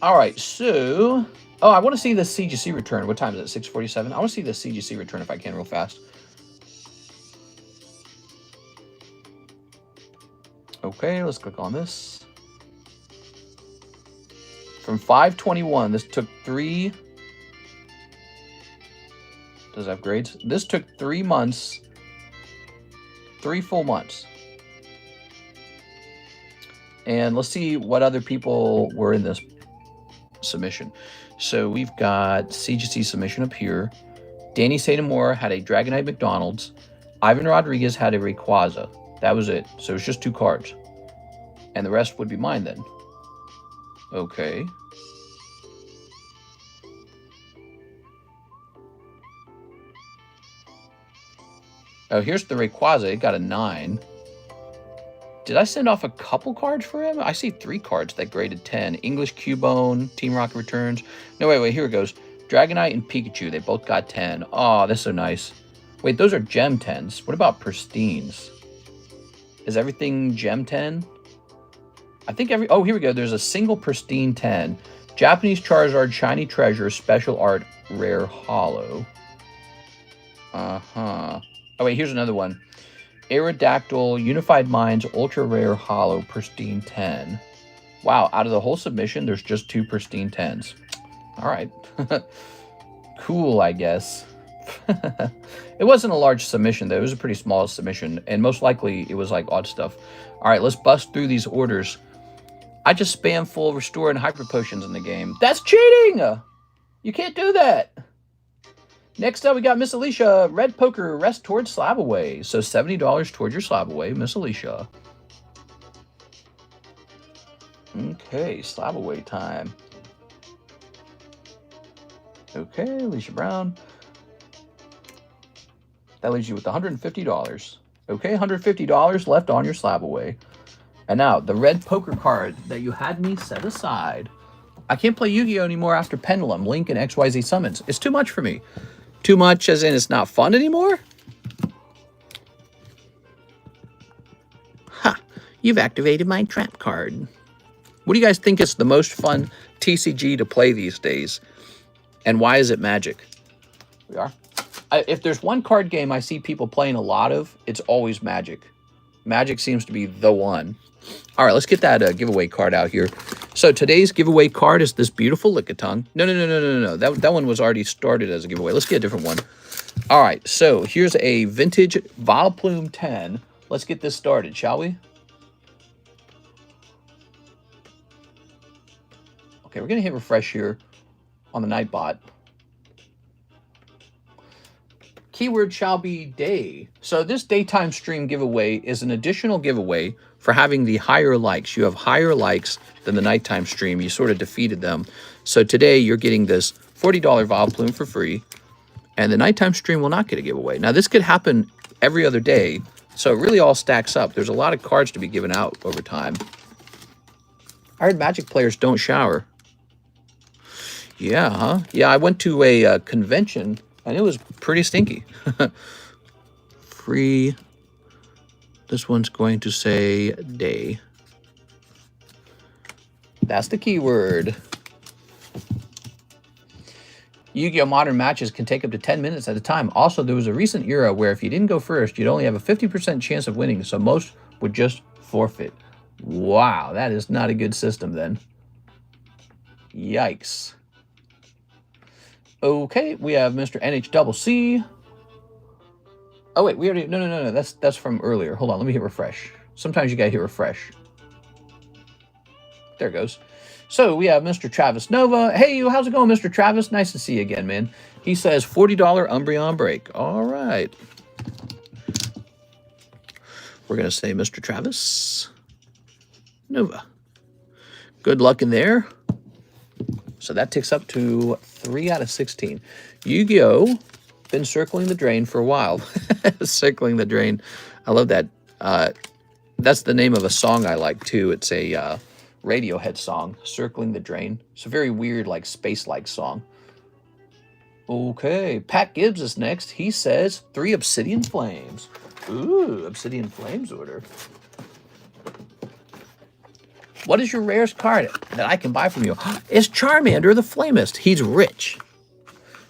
All right, so... Oh, I want to see the CGC return. What time is it? 6:47? I want to see the CGC return if I can real fast. Okay, let's click on this. From 5:21, this took 3... Does it have grades? This took 3 months. 3 full months. And let's see what other people were in this submission. So we've got CGC submission up here. Danny Satamora had a Dragonite McDonald's. Ivan Rodriguez had a Rayquaza. That was it. So it's just 2 cards. And the rest would be mine then. Okay. Oh, here's the Rayquaza. It got a 9. Did I send off a couple cards for him? I see 3 cards that graded 10. English Cubone, Team Rocket Returns. No, wait, here it goes. Dragonite and Pikachu, they both got 10. Oh, that's so nice. Wait, those are Gem 10s. What about Pristines? Is everything Gem 10? I think oh, here we go. There's a single Pristine 10. Japanese Charizard Shiny Treasure Special Art Rare Hollow. Oh, wait, here's another one. Aerodactyl Unified Minds Ultra Rare Hollow Pristine 10. Wow, out of the whole submission, there's just 2 Pristine 10s. All right. Cool, I guess. It wasn't a large submission, though. It was a pretty small submission, and most likely it was like odd stuff. All right, let's bust through these orders. I just spam full Restore and Hyper Potions in the game. That's cheating! You can't do that. Next up, we got Miss Alicia. Red Poker, rest towards slab away. So $70 towards your slab away, Miss Alicia. Okay, slab away time. Okay, Alicia Brown. That leaves you with $150. Okay, $150 left on your slab away. And now, the red poker card that you had me set aside. I can't play Yu-Gi-Oh! Anymore after Pendulum, Link, and XYZ Summons. It's too much for me. Too much as in it's not fun anymore? Ha! You've activated my trap card. What do you guys think is the most fun TCG to play these days? And why is it Magic? We are. If there's one card game I see people playing a lot of, it's always Magic. Magic seems to be the one. All right, let's get that giveaway card out here. So today's giveaway card is this beautiful Lickitung. No. That one was already started as a giveaway. Let's get a different one. All right, so here's a vintage Vileplume 10. Let's get this started, shall we? Okay, we're going to hit refresh here on the Nightbot. Keyword shall be day. So this daytime stream giveaway is an additional giveaway for having the higher likes. You have higher likes than the nighttime stream. You sort of defeated them. So today you're getting this $40 Vileplume for free, and the nighttime stream will not get a giveaway. Now this could happen every other day, so it really all stacks up. There's a lot of cards to be given out over time. I heard Magic players don't shower. Yeah, huh? Yeah, I went to a convention, and it was pretty stinky. Free. This one's going to say day. That's the keyword. Yu-Gi-Oh! Modern matches can take up to 10 minutes at a time. Also, there was a recent era where if you didn't go first, you'd only have a 50% chance of winning, so most would just forfeit. Wow, that is not a good system then. Yikes. Okay, we have Mr. NHCC. Oh wait, we already no. That's from earlier. Hold on, let me hit refresh. Sometimes you gotta hit refresh. There it goes. So we have Mr. Travis Nova. Hey, how's it going, Mr. Travis? Nice to see you again, man. He says $40 Umbreon break. All right. We're gonna say Mr. Travis Nova. Good luck in there. So that ticks up to 3 out of 16. Yu-Gi-Oh! Been circling the drain for a while. Circling the drain. I love that. That's the name of a song I like, too. It's a Radiohead song, Circling the Drain. It's a very weird, like, space-like song. Okay, Pat Gibbs is next. He says 3 Obsidian Flames. Ooh, Obsidian Flames order. What is your rarest card that I can buy from you? It's Charmander the Flamist. He's rich.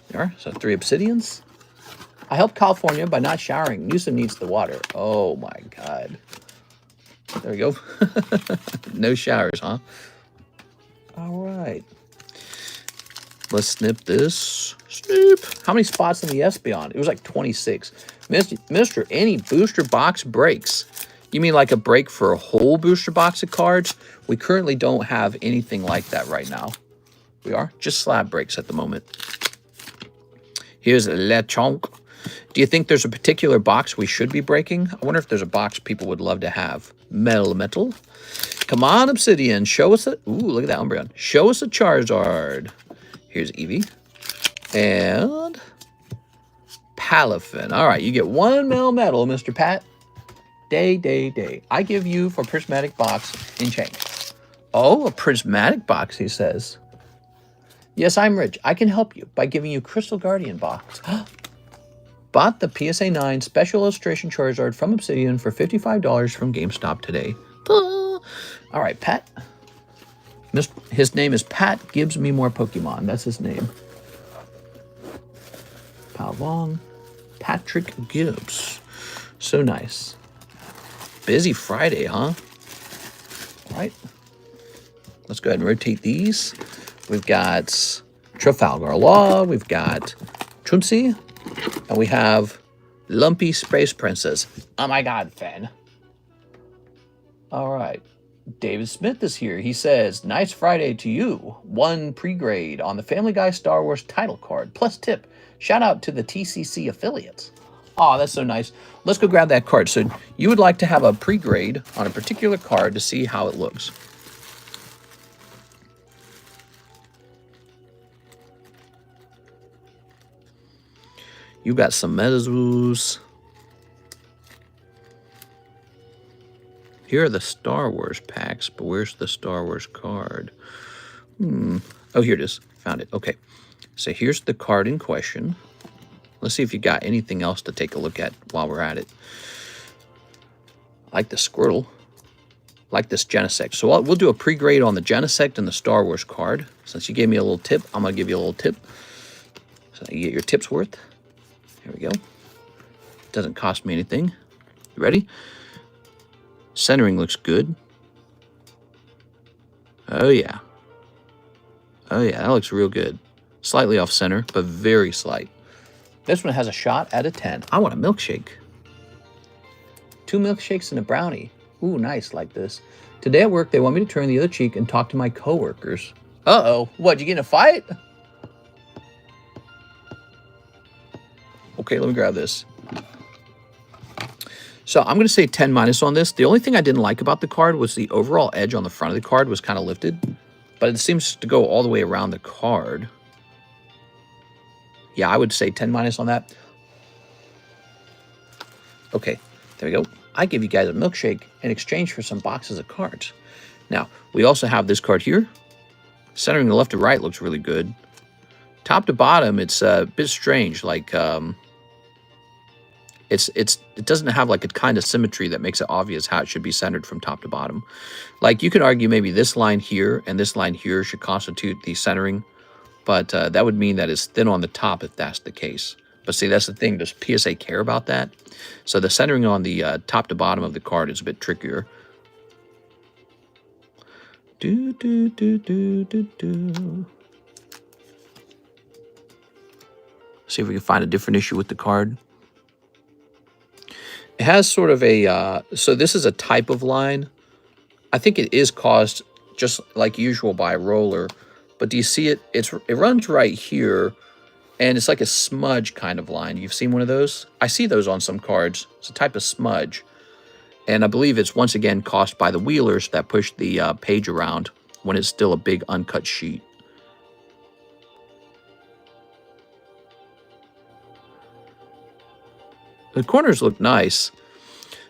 There, so 3 Obsidians. I help California by not showering. Newsom needs the water. Oh my God. There we go. No showers, huh? All right. Let's snip this. Snip. How many spots in the Espeon? It was like 26. Mr. Any booster box breaks. You mean like a break for a whole booster box of cards? We currently don't have anything like that right now. We are just slab breaks at the moment. Here's Lechonk. Do you think there's a particular box we should be breaking? I wonder if there's a box people would love to have. Metal. Come on, Obsidian. Show us a... Ooh, look at that Umbreon. Show us a Charizard. Here's Eevee. And... Halifin. All right, you get 1 mil medal, Mr. Pat. Day. I give you for prismatic box in change. Oh, a prismatic box, he says. Yes, I'm rich. I can help you by giving you Crystal Guardian box. Bought the PSA 9 Special Illustration Charizard from Obsidian for $55 from GameStop today. All right, Pat. His name is Pat Gives Me More Pokemon. That's his name. Palvong. Patrick Gibbs. So nice. Busy Friday, huh? All right. Let's go ahead and rotate these. We've got Trafalgar Law. We've got Chumsey. And we have Lumpy Space Princess. Oh my God, fan. All right. David Smith is here. He says, nice Friday to you. 1 pre-grade on the Family Guy Star Wars title card. Plus tip. Shout out to the TCC affiliates. Oh, that's so nice. Let's go grab that card. So you would like to have a pre-grade on a particular card to see how it looks. You got some Metazoos. Here are the Star Wars packs, but where's the Star Wars card? Oh, here it is. Found it. Okay. So here's the card in question. Let's see if you got anything else to take a look at while we're at it. I like the Squirtle. I like this Genesect. So we'll do a pre-grade on the Genesect and the Star Wars card. Since you gave me a little tip, I'm going to give you a little tip. So you get your tip's worth. Here we go. Doesn't cost me anything. You ready? Centering looks good. Oh, yeah. Oh, yeah. That looks real good. Slightly off center, but very slight. This one has a shot at a 10. I want a milkshake. 2 milkshakes and a brownie. Ooh, nice, like this. Today at work, they want me to turn the other cheek and talk to my coworkers. Uh-oh. What, you get in a fight? Okay, let me grab this. So I'm going to say 10 minus on this. The only thing I didn't like about the card was the overall edge on the front of the card was kind of lifted. But it seems to go all the way around the card. Yeah, I would say 10 minus on that. Okay, there we go. I give you guys a milkshake in exchange for some boxes of cards. Now, we also have this card here. Centering the left to right looks really good. Top to bottom, it's a bit strange. Like, it doesn't have like a kind of symmetry that makes it obvious how it should be centered from top to bottom. Like, you could argue maybe this line here and this line here should constitute the centering. But that would mean that it's thin on the top if that's the case. But see, that's the thing. Does PSA care about that? So the centering on the top to bottom of the card is a bit trickier. See if we can find a different issue with the card. It has sort of a... so this is a type of line. I think it is caused just like usual by a roller. But do you see it? It runs right here, and it's like a smudge kind of line. You've seen one of those? I see those on some cards. It's a type of smudge. And I believe it's once again caused by the wheelers that push the page around when it's still a big uncut sheet. The corners look nice.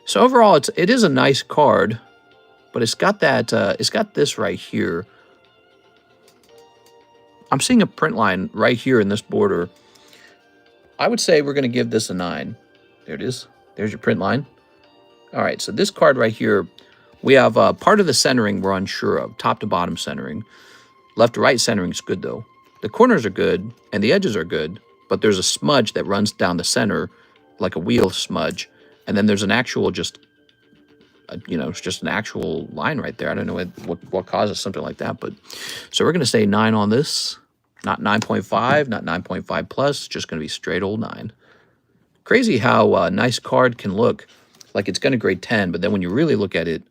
So overall, it is a nice card, but it's got that, it's got this right here. I'm seeing a print line right here in this border. I would say we're going to give this a 9. There it is. There's your print line. All right, so this card right here, we have part of the centering we're unsure of, top to bottom centering. Left to right centering is good, though. The corners are good, and the edges are good, but there's a smudge that runs down the center, like a wheel smudge, and then there's an actual just... you know, it's just an actual line right there. I don't know what causes something like that. But so we're going to say 9 on this. Not 9.5, not 9.5 plus. Just going to be straight old 9. Crazy how a nice card can look like it's going to grade 10. But then when you really look at it,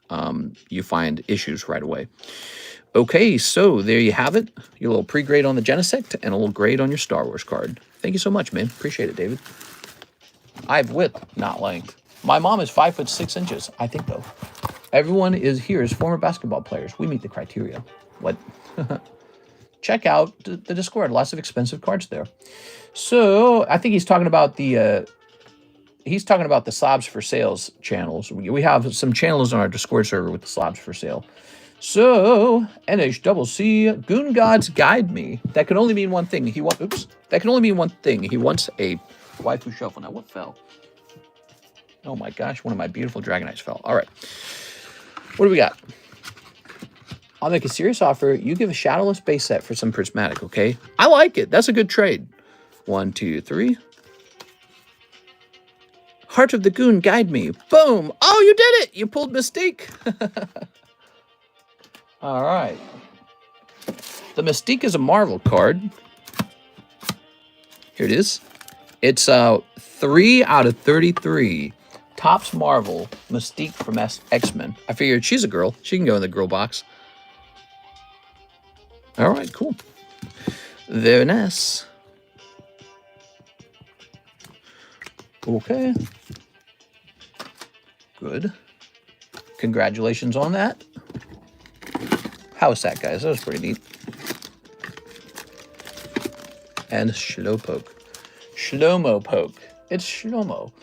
you find issues right away. Okay, so there you have it. Your little pre-grade on the Genesect and a little grade on your Star Wars card. Thank you so much, man. Appreciate it, David. I have width, not length. My mom is 5'6". I think, though. Everyone here is former basketball players. We meet the criteria. What? check out the Discord. Lots of expensive cards there. So I think he's talking about the slabs for sales channels. We have some channels on our Discord server with the slabs for sale. So NHCC Goon Gods guide me. That can only mean one thing. That can only mean one thing. He wants a waifu shuffle. Now what fell? Oh my gosh, one of my beautiful Dragonites fell. All right. What do we got? I'll make a serious offer. You give a shadowless base set for some prismatic, okay? I like it. That's a good trade. 1, 2, 3. Heart of the Goon, guide me. Boom. Oh, you did it. You pulled Mystique. All right. The Mystique is a Marvel card. Here it is. It's 3 out of 33. Topps Marvel Mystique from X-Men. I figured she's a girl. She can go in the girl box. All right, cool. Very nice. Okay. Good. Congratulations on that. How was that, guys? That was pretty neat. And Slowpoke. Shlomo Poke. It's Shlomo.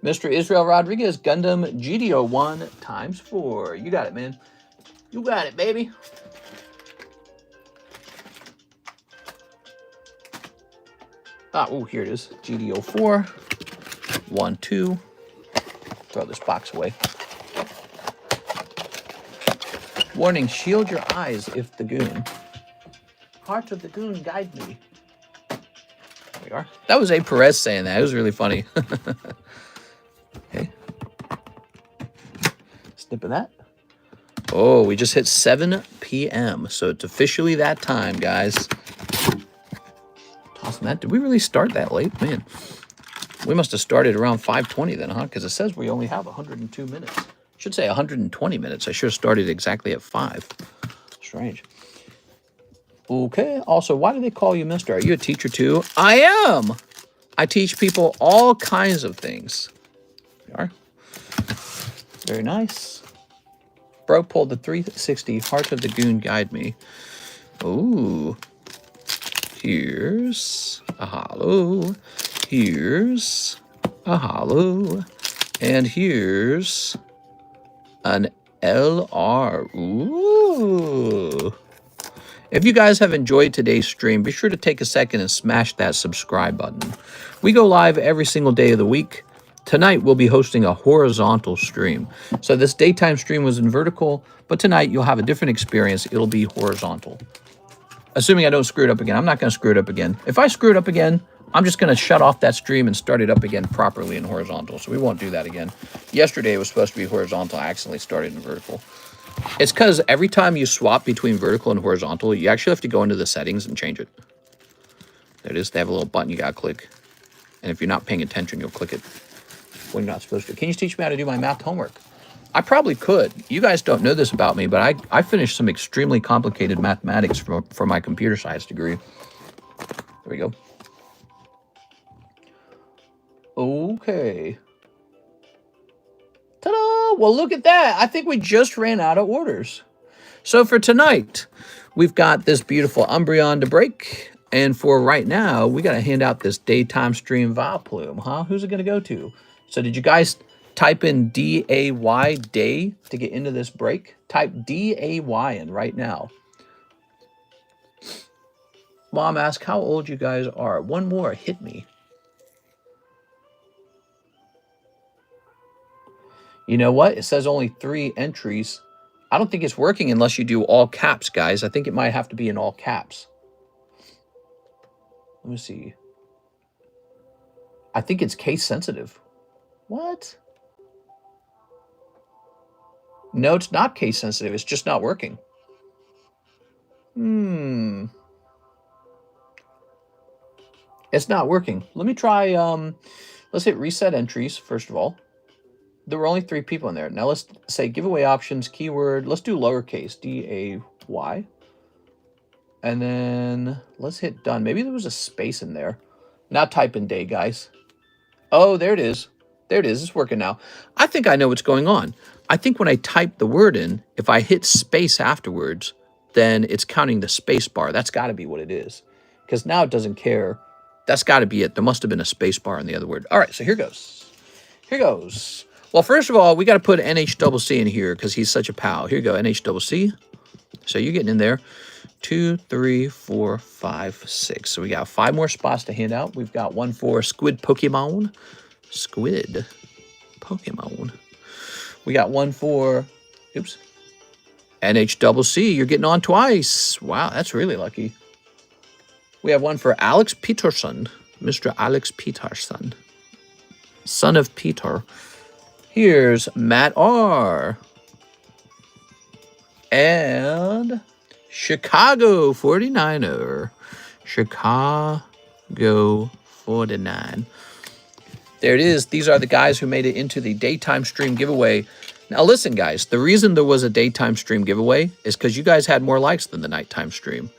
Mr. Israel Rodriguez, Gundam GDO 1 ×4. You got it, man. You got it, baby. Oh, here it is. GDO 4. 1, 2. Throw this box away. Warning, shield your eyes if the Goon. Heart of the Goon, guide me. There we are. That was A. Perez saying that. It was really funny. Okay. Snip of that. Oh, we just hit 7 p.m. So it's officially that time, guys. Tossing that. Did we really start that late? Man, we must have started around 5:20 then, huh? Because it says we only have 102 minutes. Should say 120 minutes. I should have started exactly at 5. Strange. Okay. Also, why do they call you Mister? Are you a teacher too? I am. I teach people all kinds of things. There we are. Very nice. Bro pulled the 360. Heart of the Goon, guide me. Ooh. Here's a hollow. Here's a hollow. And here's an LR. Ooh. If you guys have enjoyed today's stream, be sure to take a second and smash that subscribe button. We go live every single day of the week. Tonight, we'll be hosting a horizontal stream. So this daytime stream was in vertical, but tonight you'll have a different experience. It'll be horizontal. Assuming I don't screw it up again. I'm not going to screw it up again. If I screw it up again, I'm just going to shut off that stream and start it up again properly in horizontal. So we won't do that again. Yesterday it was supposed to be horizontal. I accidentally started in vertical. It's because every time you swap between vertical and horizontal, you actually have to go into the settings and change it. There it is. They have a little button you got to click. And if you're not paying attention, you'll click it when you're not supposed to. Can you teach me how to do my math homework? I probably could. You guys don't know this about me, but I finished some extremely complicated mathematics for my computer science degree. There we go. Okay. Ta-da! Well, look at that. I think we just ran out of orders. So for tonight, we've got this beautiful Umbreon to break. And for right now, we got to hand out this daytime stream Vileplume, huh? Who's it going to go to? So did you guys type in D-A-Y, day, to get into this break? Type D-A-Y in right now. Mom asked how old you guys are. One more, hit me. You know what? It says only 3 entries. I don't think it's working unless you do all caps, guys. I think it might have to be in all caps. Let me see. I think it's case sensitive. What? No, it's not case sensitive. It's just not working. It's not working. Let me try, let's hit reset entries, first of all. There were only 3 people in there. Now let's say giveaway options, keyword. Let's do lowercase, D-A-Y. And then let's hit done. Maybe there was a space in there. Now type in day, guys. Oh, there it is. There it is. It's working now. I think I know what's going on. I think when I type the word in, if I hit space afterwards, then it's counting the space bar. That's got to be what it is. Because now it doesn't care. That's got to be it. There must have been a space bar in the other word. All right, so here goes. Here goes. Well, first of all, we got to put NHCC in here because he's such a pal. Here you go, NHCC. So you're getting in there. 2, 3, 4, 5, 6. So we got 5 more spots to hand out. We've got one for Squid Pokemon. Squid Pokemon. We got one for, oops, NHCC. You're getting on twice. Wow, that's really lucky. We have one for Alex Peterson. Mr. Alex Peterson. Son of Peter. Here's Matt R. And Chicago 49er. Chicago 49. There it is. These are the guys who made it into the daytime stream giveaway. Now listen, guys. The reason there was a daytime stream giveaway is because you guys had more likes than the nighttime stream.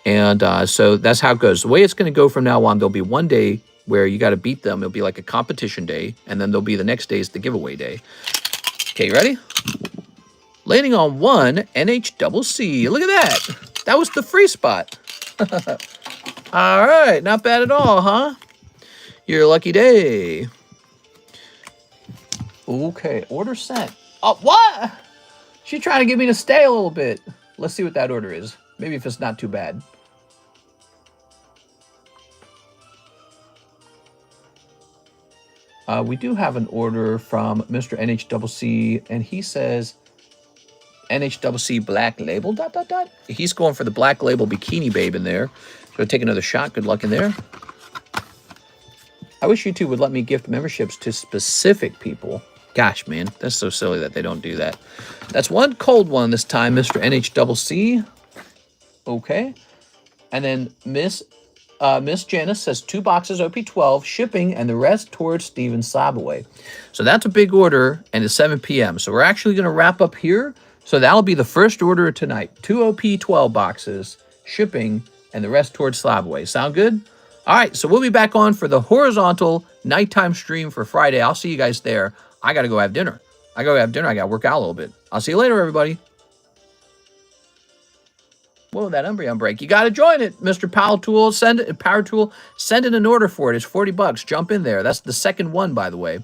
And so that's how it goes. The way it's going to go from now on, there'll be one day where you got to beat them. It'll be like a competition day. And then there'll be the next day is the giveaway day. Okay, you ready? Landing on 1, NHCC. Look at that. That was the free spot. All right. Not bad at all, huh? Your lucky day. Okay. Order sent. Oh, what? She's trying to get me to stay a little bit. Let's see what that order is. Maybe if it's not too bad. We do have an order from Mr. NHCC, and he says NHCC Black Label, ... He's going for the Black Label Bikini Babe in there. So take another shot. Good luck in there. I wish YouTube would let me gift memberships to specific people. Gosh, man, that's so silly that they don't do that. That's one cold one this time, Mr. NHCC. Okay. And then Miss Janice says 2 boxes OP12 shipping and the rest towards Steven Slabaway. So that's a big order and it's 7 p.m. So we're actually going to wrap up here. So that'll be the first order of tonight. 2 OP12 boxes shipping and the rest towards Slabaway. Sound good? All right. So we'll be back on for the horizontal nighttime stream for Friday. I'll see you guys there. I got to go have dinner. I got to work out a little bit. I'll see you later, everybody. Whoa, that Umbreon break. You got to join it, Mr. Power Tool. Send it, Power Tool. Send in an order for it. It's $40. Jump in there. That's the second one, by the way.